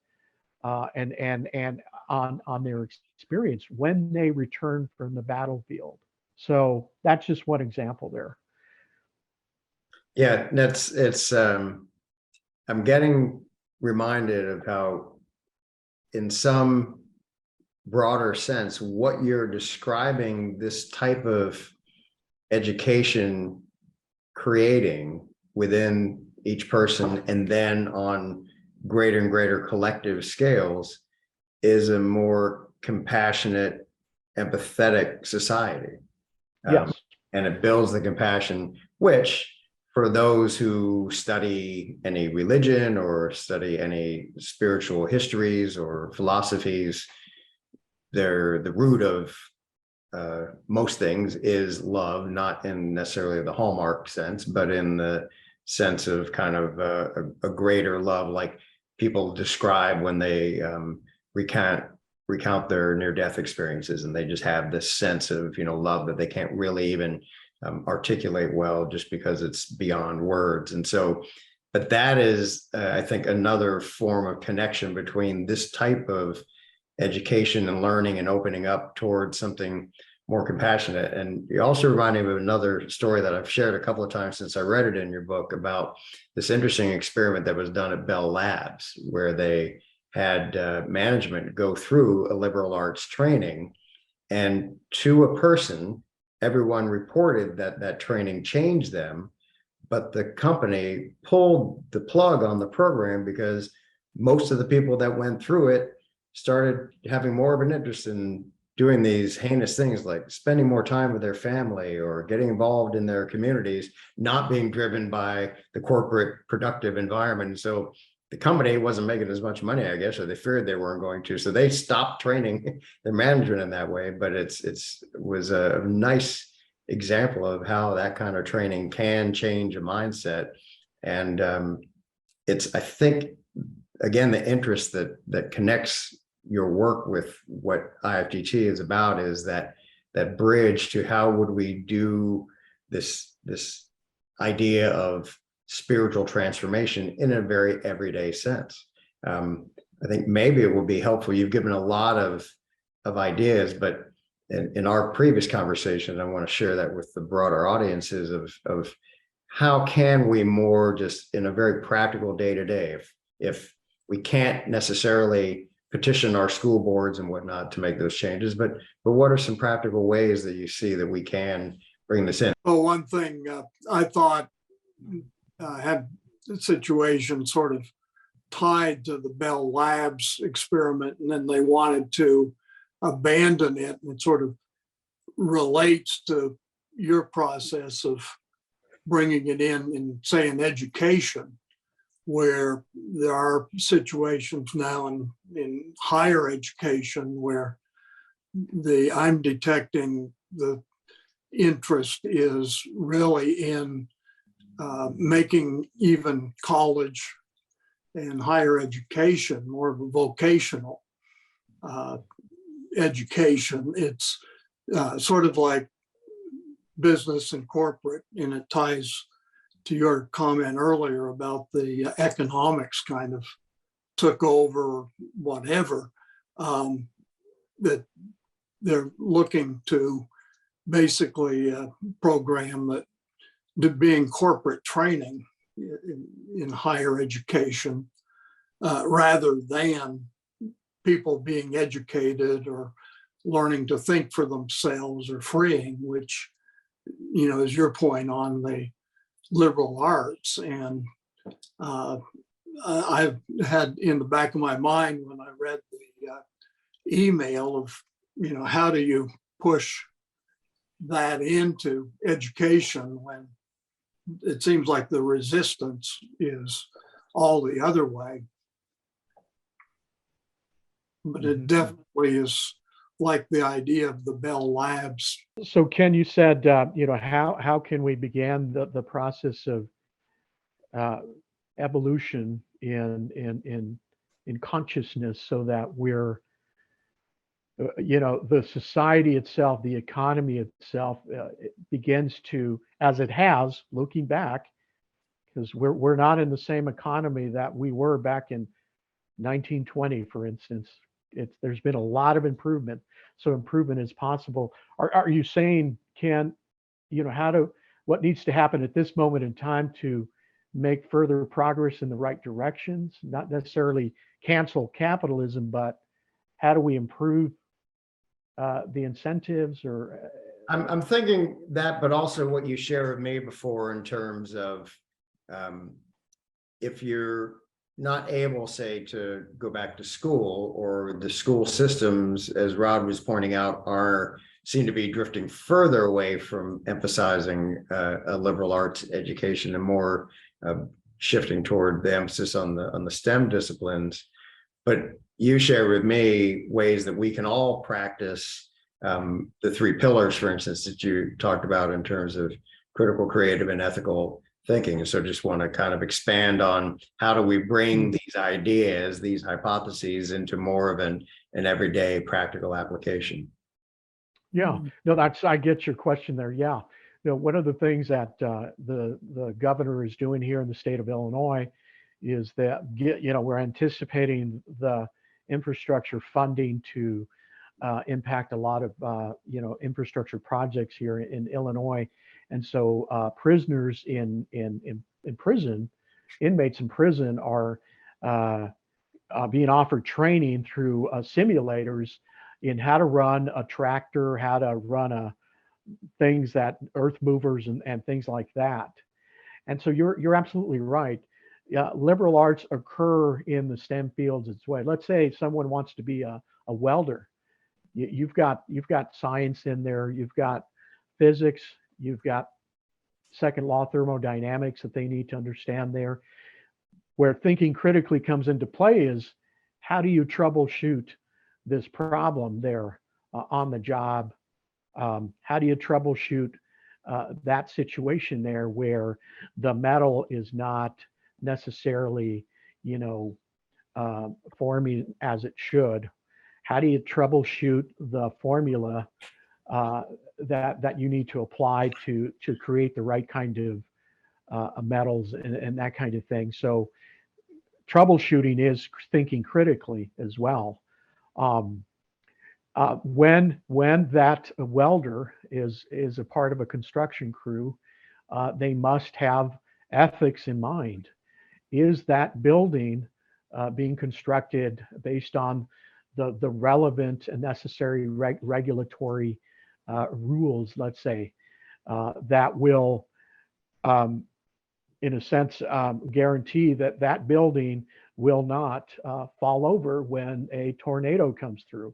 and on their experience when they return from the battlefield. So that's just one example there. Yeah, I'm getting reminded of how, in some broader sense, what you're describing, this type of education creating within each person and then on greater and greater collective scales, is a more compassionate, empathetic society. Yes. And it builds the compassion, which, for those who study any religion or study any spiritual histories or philosophies, the root of most things is love, not in necessarily the hallmark sense, but in the sense of kind of a greater love, like people describe when they recount their near-death experiences, and they just have this sense of love that they can't really even articulate well, just because it's beyond words. And so, but that is, I think, another form of connection between this type of education and learning and opening up towards something more compassionate. And you also reminded me of another story that I've shared a couple of times since I read it in your book, about this interesting experiment that was done at Bell Labs, where they had management go through a liberal arts training, and to a person, everyone reported that that training changed them, but the company pulled the plug on the program because most of the people that went through it started having more of an interest in doing these heinous things, like spending more time with their family or getting involved in their communities, not being driven by the corporate productive environment. So the company wasn't making as much money, I guess, or they feared they weren't going to. So they stopped training their management in that way. But it was a nice example of how that kind of training can change a mindset. And it's, I think, again, the interest that connects your work with what IFGT is about is that bridge to how would we do this idea of spiritual transformation in a very everyday sense. I think maybe it will be helpful. You've given a lot of ideas, but in our previous conversation, I want to share that with the broader audiences of how can we more just in a very practical day-to-day, if we can't necessarily petition our school boards and whatnot to make those changes, but what are some practical ways that you see that we can bring this in? Well, one thing I thought had the situation sort of tied to the Bell Labs experiment, and then they wanted to abandon it, and it sort of relates to your process of bringing it in, say, in education, where there are situations now in higher education where I'm detecting the interest is really in making even college and higher education more of a vocational education. It's sort of like business and corporate, and it ties to your comment earlier about the economics kind of took over, whatever, that they're looking to basically program that to being corporate training in higher education rather than people being educated or learning to think for themselves or freeing, which, you know, is your point on the liberal arts. And I've had in the back of my mind when I read the email of, you know, how do you push that into education when it seems like the resistance is all the other way. But it definitely is like the idea of the Bell Labs. So Ken, you said, you know, how can we begin the process of evolution in consciousness so that we're, you know, the society itself, the economy itself it begins to, as it has, looking back, because we're not in the same economy that we were back in 1920, for instance. There's been a lot of improvement, so improvement is possible. Are you saying, Ken, you know, what needs to happen at this moment in time to make further progress in the right directions? Not necessarily cancel capitalism, but how do we improve the incentives? Or I'm thinking that, but also what you shared with me before in terms of if you're not able, say, to go back to school, or the school systems, as Rod was pointing out, seem to be drifting further away from emphasizing a liberal arts education and more shifting toward the emphasis on the STEM disciplines. But you shared with me ways that we can all practice the three pillars, for instance, that you talked about in terms of critical, creative, and ethical thinking. So just want to kind of expand on how do we bring these ideas, these hypotheses into more of an everyday practical application. Yeah, no, I get your question there. Yeah. You know, one of the things that the governor is doing here in the state of Illinois is that, you know, we're anticipating the infrastructure funding to impact a lot of, you know, infrastructure projects here in Illinois. And so prisoners in prison, inmates in prison are being offered training through simulators in how to run a tractor, how to run things that earth movers and things like that. And so you're absolutely right. Liberal arts occur in the STEM fields as well. Let's say someone wants to be a welder. You've got science in there. You've got physics. You've got second law thermodynamics that they need to understand there. Where thinking critically comes into play is how do you troubleshoot this problem there on the job? How do you troubleshoot that situation there where the metal is not necessarily, you know, forming as it should? How do you troubleshoot the formula that you need to apply to create the right kind of metals and that kind of thing? So troubleshooting is thinking critically as well. When that welder is a part of a construction crew, they must have ethics in mind. Is that building being constructed based on the relevant and necessary regulatory rules, let's say, that will, in a sense, guarantee that that building will not fall over when a tornado comes through?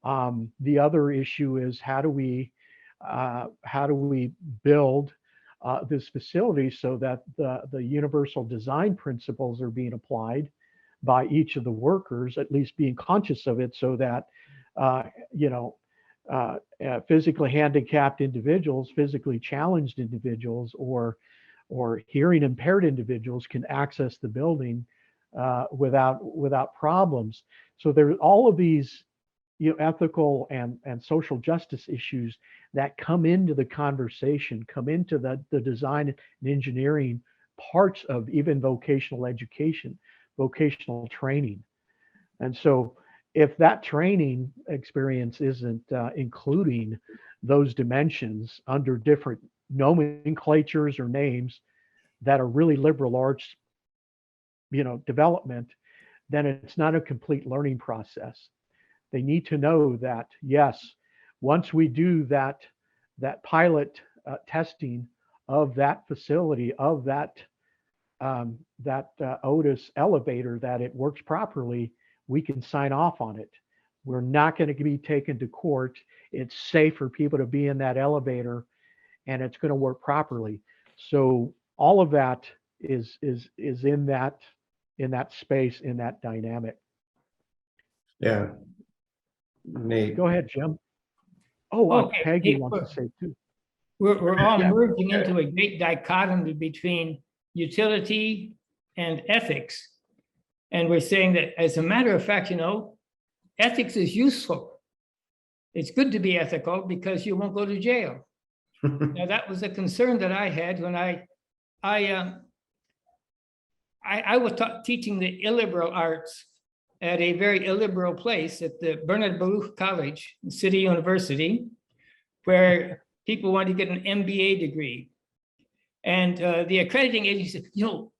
The other issue is how do we build this facility so that the universal design principles are being applied by each of the workers, at least being conscious of it, so that physically handicapped individuals, physically challenged individuals, or hearing impaired individuals can access the building without problems. So there's all of these ethical and social justice issues that come into the conversation, come into the design and engineering parts of even vocational education, vocational training. And so if that training experience isn't including those dimensions under different nomenclatures or names that are really liberal arts, development, then it's not a complete learning process. They need to know that, yes, once we do that pilot testing of that facility, of that Otis elevator, that it works properly, we can sign off on it. We're not going to be taken to court. It's safe for people to be in that elevator, and it's going to work properly. So all of that is in that space, in that dynamic. Yeah. Nate. Go ahead, Jim. Oh, Okay, Peggy hey, wants to say too. We're all Yeah. merging into a great dichotomy between utility and ethics. And we're saying that, as a matter of fact, ethics is useful. It's good to be ethical because you won't go to jail. Now, that was a concern that I had when I was teaching the illiberal arts at a very illiberal place at the Bernard Baruch College, City University, where people want to get an MBA degree. And the accrediting agency said,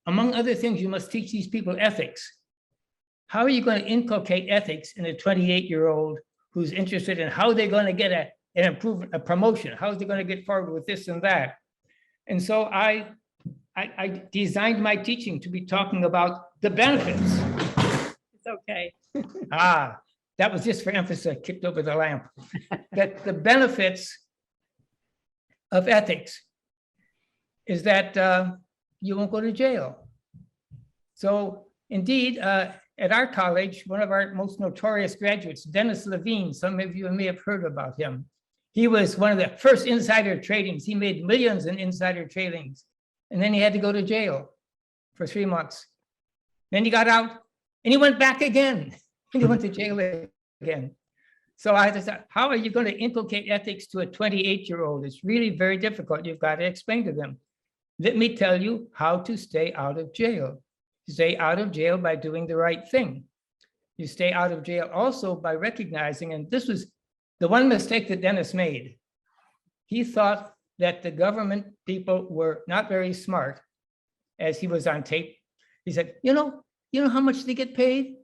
among other things, you must teach these people ethics. How are you going to inculcate ethics in a 28-year-old who's interested in how they're going to get an improvement, a promotion? How is they going to get forward with this and that? And so I designed my teaching to be talking about the benefits. Okay. That was just for emphasis. I kicked over the lamp. That the benefits of ethics is that you won't go to jail. So indeed, at our college, one of our most notorious graduates, Dennis Levine, some of you may have heard about him. He was one of the first insider tradings. He made millions in insider tradings. And then he had to go to jail for 3 months. Then he got out and he went back again. And he went to jail again. So I just thought, how are you going to inculcate ethics to a 28-year-old? It's really very difficult. You've got to explain to them. Let me tell you how to stay out of jail. You stay out of jail by doing the right thing. You stay out of jail also by recognizing, and this was the one mistake that Dennis made. He thought that the government people were not very smart, as he was on tape. He said, you know how much they get paid?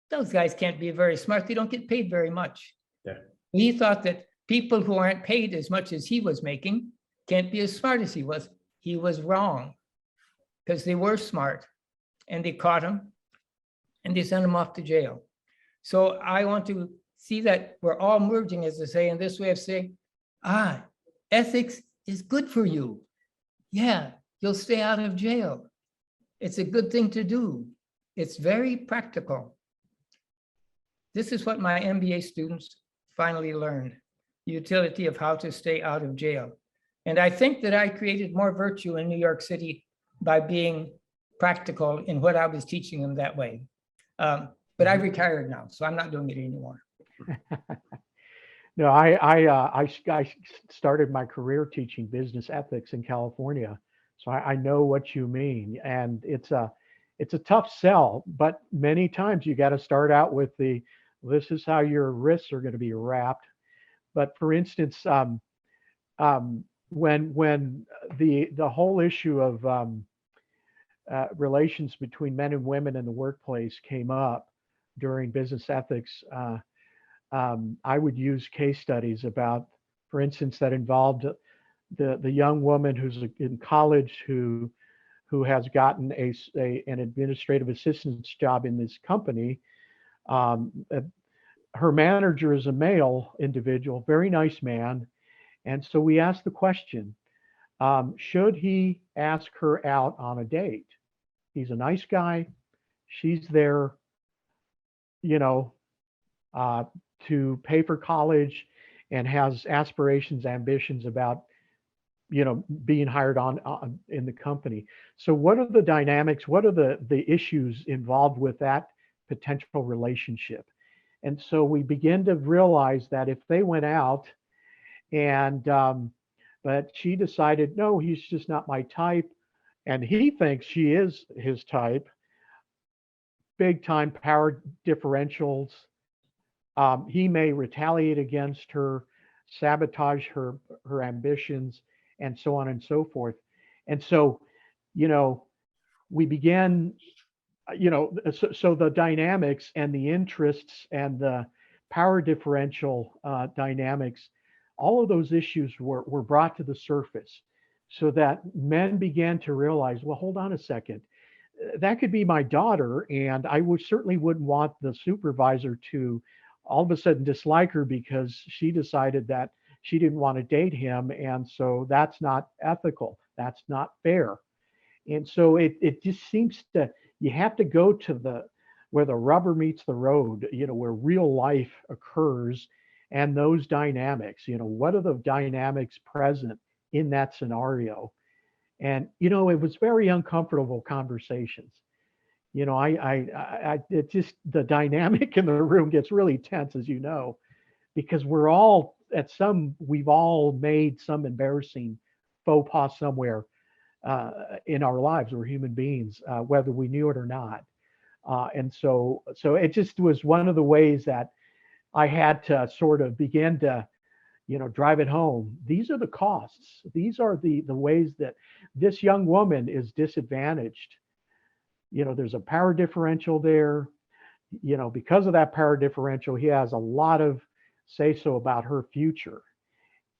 Those guys can't be very smart. They don't get paid very much. Yeah. He thought that people who aren't paid as much as he was making can't be as smart as he was. He was wrong, because they were smart, and they caught him and they sent him off to jail. So I want to see that we're all merging, as I say, in this way of saying, ethics is good for you. Yeah, you'll stay out of jail. It's a good thing to do. It's very practical. This is what my MBA students finally learned, the utility of how to stay out of jail. And I think that I created more virtue in New York City by being practical in what I was teaching them that way. But I retired now, so I'm not doing it anymore. No, I started my career teaching business ethics in California, so I know what you mean, and it's a tough sell. But many times you got to start out with this is how your wrists are going to be wrapped. But for instance, when the whole issue of relations between men and women in the workplace came up during business ethics, I would use case studies about, for instance, that involved the young woman who's in college who has gotten an administrative assistant's job in this company. Her manager is a male individual, very nice man. And so we asked the question, should he ask her out on a date? He's a nice guy. She's there, you know, to pay for college and has aspirations, ambitions about, you know, being hired on in the company. So what are the dynamics? What are the issues involved with that potential relationship? And so we begin to realize that if they went out and, but she decided, no, he's just not my type. And he thinks she is his type, big time power differentials. He may retaliate against her, sabotage her ambitions, and so on and so forth. And so, you know, we began, you know, so the dynamics and the interests and the power differential dynamics, all of those issues were brought to the surface so that men began to realize, well, hold on a second. That could be my daughter, and I would certainly wouldn't want the supervisor to all of a sudden dislike her because she decided that she didn't want to date him. And so that's not ethical. That's not fair. And so it just seems to, you have to go to where the rubber meets the road, you know, where real life occurs and those dynamics, you know, what are the dynamics present in that scenario? And, you know, it was very uncomfortable conversations. You know, it just, the dynamic in the room gets really tense, as you know, because we're all we've all made some embarrassing faux pas somewhere in our lives. We're human beings, whether we knew it or not. And so it just was one of the ways that I had to sort of begin to, you know, drive it home. These are the costs. These are the ways that this young woman is disadvantaged. You know, there's a power differential there. You know, because of that power differential, he has a lot of say so about her future.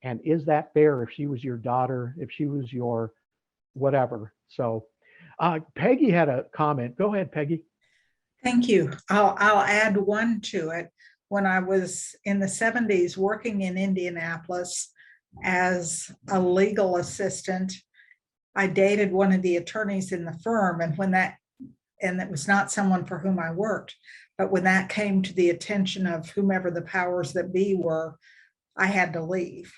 And is that fair if she was your daughter, if she was your whatever? So Peggy had a comment. Go ahead, Peggy. Thank you. I'll add one to it. When I was in the 70s working in Indianapolis as a legal assistant, I dated one of the attorneys in the firm. And it was not someone for whom I worked, but when that came to the attention of whomever the powers that be were, I had to leave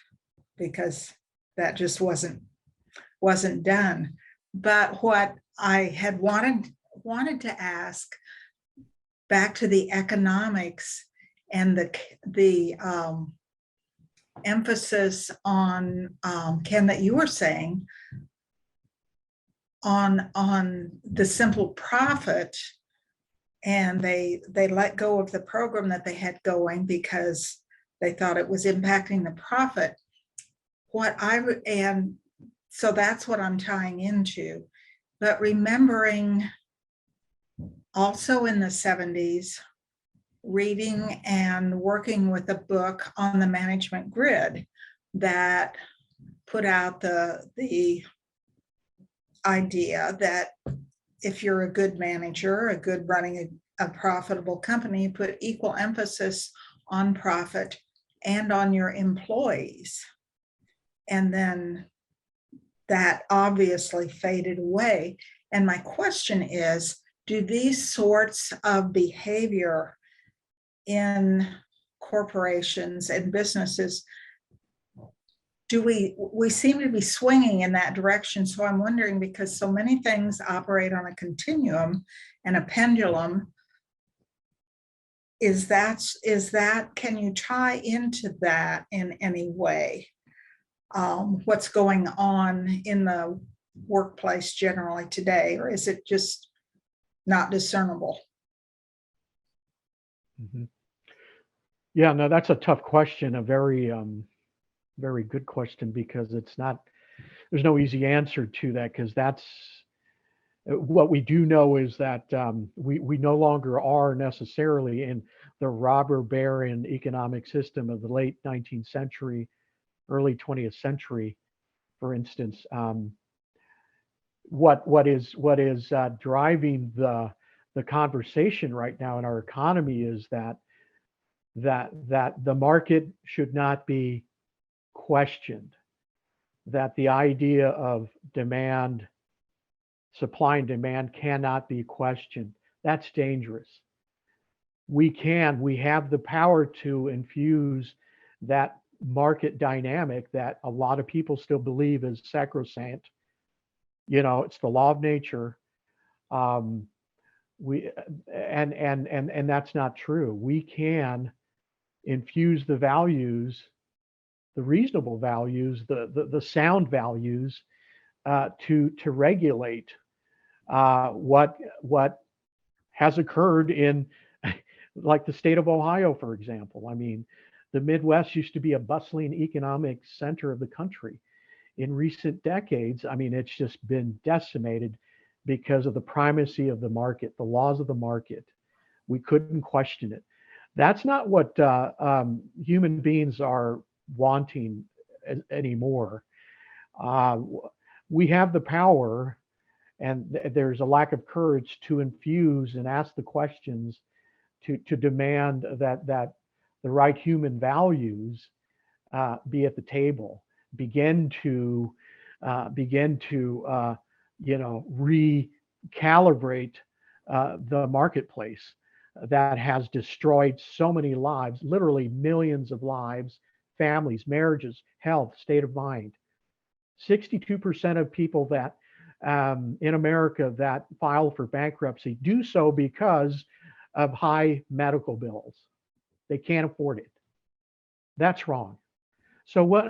because that just wasn't done. But what I had wanted to ask, back to the economics and the emphasis on Ken, that you were saying on the simple profit, and they let go of the program that they had going because they thought it was impacting the profit. And so that's what I'm tying into. But remembering also in the 70s, reading and working with a book on the management grid that put out the idea that if you're a good manager, a good running a profitable company, you put equal emphasis on profit and on your employees. And then that obviously faded away. And my question is, do these sorts of behavior in corporations and businesses, do we seem to be swinging in that direction? So I'm wondering, because so many things operate on a continuum and a pendulum, is that, can you tie into that in any way? What's going on in the workplace generally today, or is it just not discernible? Mm-hmm. Yeah, no, that's a tough question, a very very good question, because there's no easy answer to that, because that's what we do know is that we no longer are necessarily in the robber baron economic system of the late 19th century, early 20th century, for instance. What is driving the conversation right now in our economy is that the market should not be questioned. that the idea of demand, supply and demand cannot be questioned. That's dangerous. We have the power to infuse that market dynamic that a lot of people still believe is sacrosanct. It's the law of nature. And that's not true. We can infuse the values, the reasonable values, the sound values, to regulate what has occurred in like the state of Ohio, for example. I mean, the Midwest used to be a bustling economic center of the country. In recent decades, I mean, it's just been decimated because of the primacy of the market, the laws of the market. We couldn't question it. That's not what human beings are wanting anymore. We have the power, and there's a lack of courage to infuse and ask the questions to demand that the right human values be at the table, begin to recalibrate the marketplace that has destroyed so many lives, literally millions of lives, families, marriages, health, state of mind. 62% of people that in America that file for bankruptcy do so because of high medical bills. They can't afford it. That's wrong. So what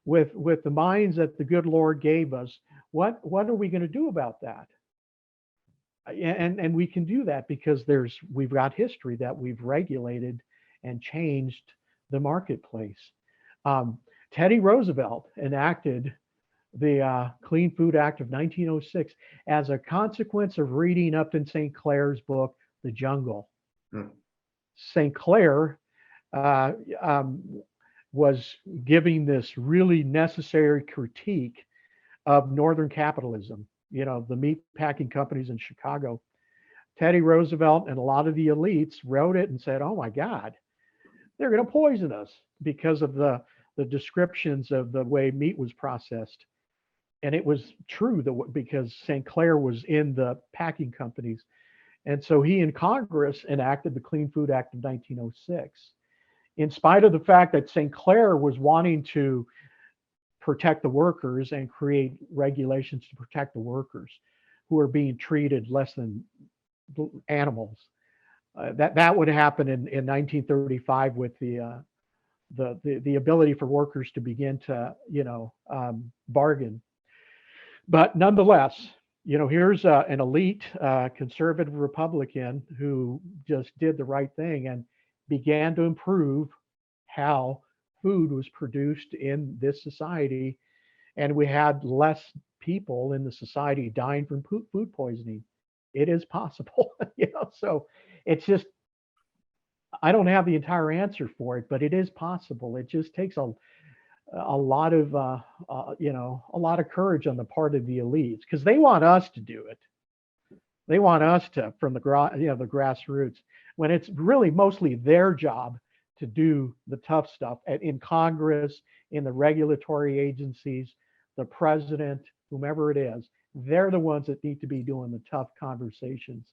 with the minds that the good Lord gave us, what are we going to do about that? And we can do that because we've got history that we've regulated and changed the marketplace. Teddy Roosevelt enacted the Clean Food Act of 1906 as a consequence of reading Upton St. Clair's book, The Jungle. St. Clair was giving this really necessary critique of Northern capitalism, the meat packing companies in Chicago. Teddy Roosevelt and a lot of the elites wrote it and said, oh my God, they're going to poison us because of the descriptions of the way meat was processed. And it was true because St. Clair was in the packing companies. And so he in Congress enacted the Clean Food Act of 1906. In spite of the fact that St. Clair was wanting to protect the workers and create regulations to protect the workers who are being treated less than animals. That would happen in 1935 with the ability for workers to begin to bargain. But nonetheless, here's an elite conservative Republican who just did the right thing and began to improve how food was produced in this society. And we had less people in the society dying from food poisoning. It is possible, so it's just, I don't have the entire answer for it, but it is possible. It just takes a lot of a lot of courage on the part of the elites, because they want us to do it. They want us to, from the grassroots, when it's really mostly their job to do the tough stuff in Congress, in the regulatory agencies, the president, whomever it is. They're the ones that need to be doing the tough conversations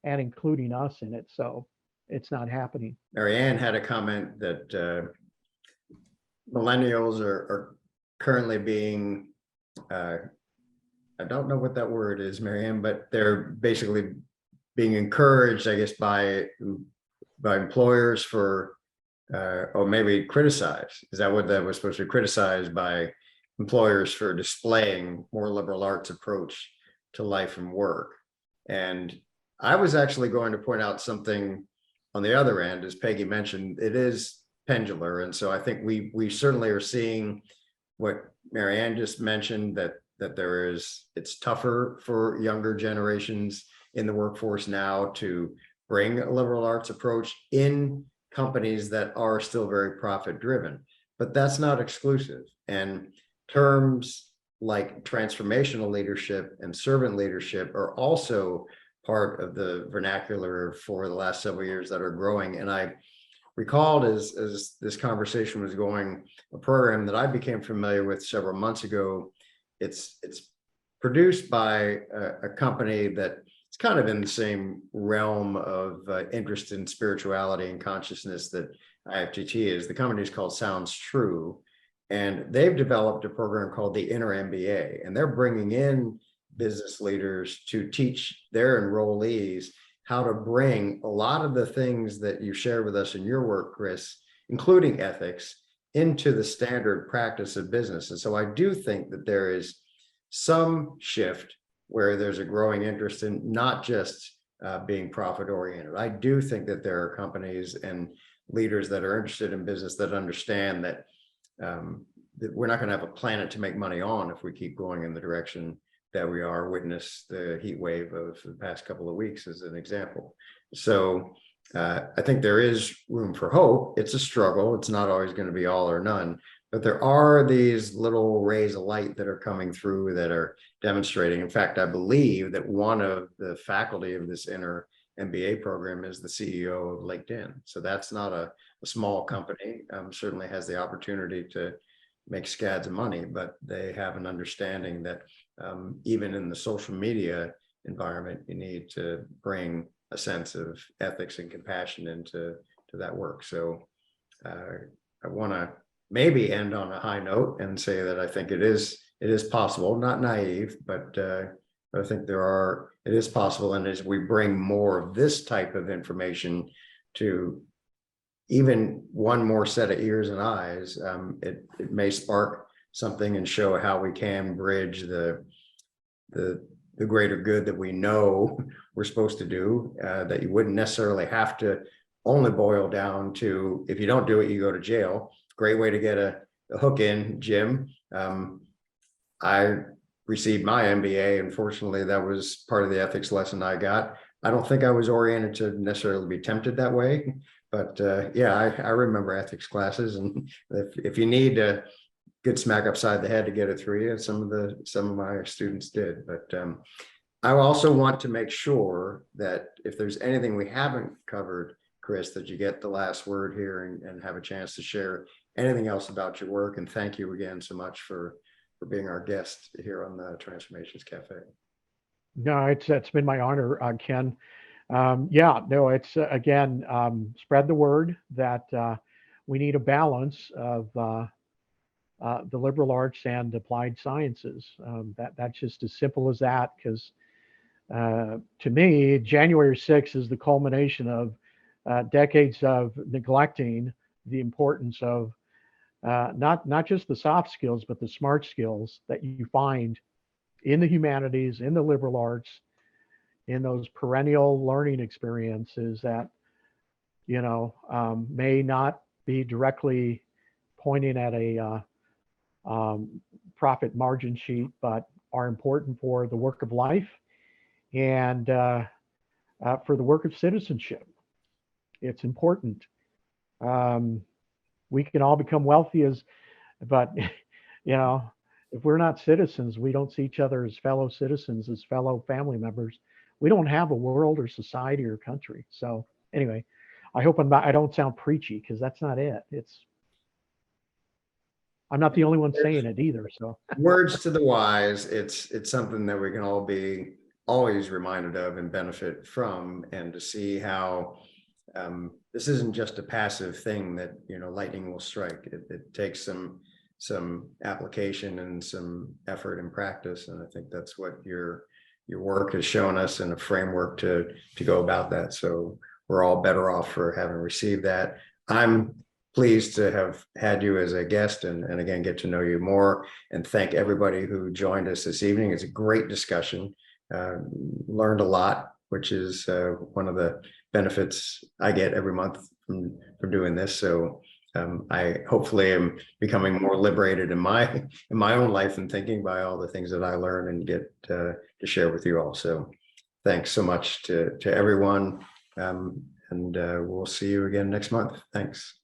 and including us in it. So it's not happening. Marianne had a comment that millennials are currently being, I don't know what that word is, Marianne, but they're basically being encouraged, I guess, by employers for, or maybe criticized. Is that what that was supposed to be? Criticized by employers for displaying more liberal arts approach to life and work. And I was actually going to point out something on the other end, as Peggy mentioned, it is pendular. And so I think we certainly are seeing what Marianne just mentioned, that it's tougher for younger generations in the workforce now to bring a liberal arts approach in companies that are still very profit driven, but that's not exclusive. And terms like transformational leadership and servant leadership are also part of the vernacular for the last several years that are growing. And I recalled as this conversation was going, a program that I became familiar with several months ago. It's produced by a company that it's kind of in the same realm of interest in spirituality and consciousness that IFGT is. The company is called Sounds True, and they've developed a program called the Inner MBA, and they're bringing in business leaders to teach their enrollees how to bring a lot of the things that you shared with us in your work, Chris, including ethics, into the standard practice of business. And so I do think that there is some shift where there's a growing interest in not just being profit oriented. I do think that there are companies and leaders that are interested in business that understand that, that we're not going to have a planet to make money on if we keep going in the direction that we are. Witness the heat wave of the past couple of weeks as an example. So I think there is room for hope. It's a struggle. It's not always going to be all or none, but there are these little rays of light that are coming through that are demonstrating. In fact, I believe that one of the faculty of this Inner MBA program is the CEO of LinkedIn. So that's not a small company. Certainly has the opportunity to make scads of money, but they have an understanding that even in the social media environment, you need to bring a sense of ethics and compassion into that work. So I want to maybe end on a high note and say that I think it is possible, not naive, but I think it is possible. And as we bring more of this type of information to even one more set of ears and eyes, it may spark something and show how we can bridge the greater good that we know we're supposed to do, that you wouldn't necessarily have to only boil down to, if you don't do it, you go to jail. Great way to get a hook in, Jim. I received my MBA. Unfortunately, that was part of the ethics lesson I got. I don't think I was oriented to necessarily be tempted that way, but yeah, I remember ethics classes, and if you need a good smack upside the head to get it through you, some of my students did. But I also want to make sure that if there's anything we haven't covered, Chris, that you get the last word here and have a chance to share anything else about your work. And thank you again so much for being our guest here on the Transformations Cafe. No, it's been my honor, Ken. Yeah, no, it's again, spread the word that we need a balance of the liberal arts and applied sciences. That's just as simple as that, because to me, January 6th is the culmination of decades of neglecting the importance of not just the soft skills, but the smart skills that you find in the humanities, in the liberal arts, in those perennial learning experiences that, may not be directly pointing at a profit margin sheet, but are important for the work of life and for the work of citizenship. It's important. We can all become wealthy but if we're not citizens, we don't see each other as fellow citizens, as fellow family members. We don't have a world or society or country. So anyway, I hope I don't sound preachy, because that's not it. I'm not the only one saying it either. So words to the wise. It's something that we can all be always reminded of and benefit from, and to see how this isn't just a passive thing that lightning will strike. It takes some application and some effort and practice, and I think that's what your work has shown us, in a framework to go about that. So we're all better off for having received that. I'm pleased to have had you as a guest and again get to know you more, and thank everybody who joined us this evening. It's a great discussion. Learned a lot, which is one of the benefits I get every month from doing this. So I hopefully am becoming more liberated in my own life and thinking by all the things that I learn and get to share with you all. So thanks so much to everyone, and we'll see you again next month. Thanks.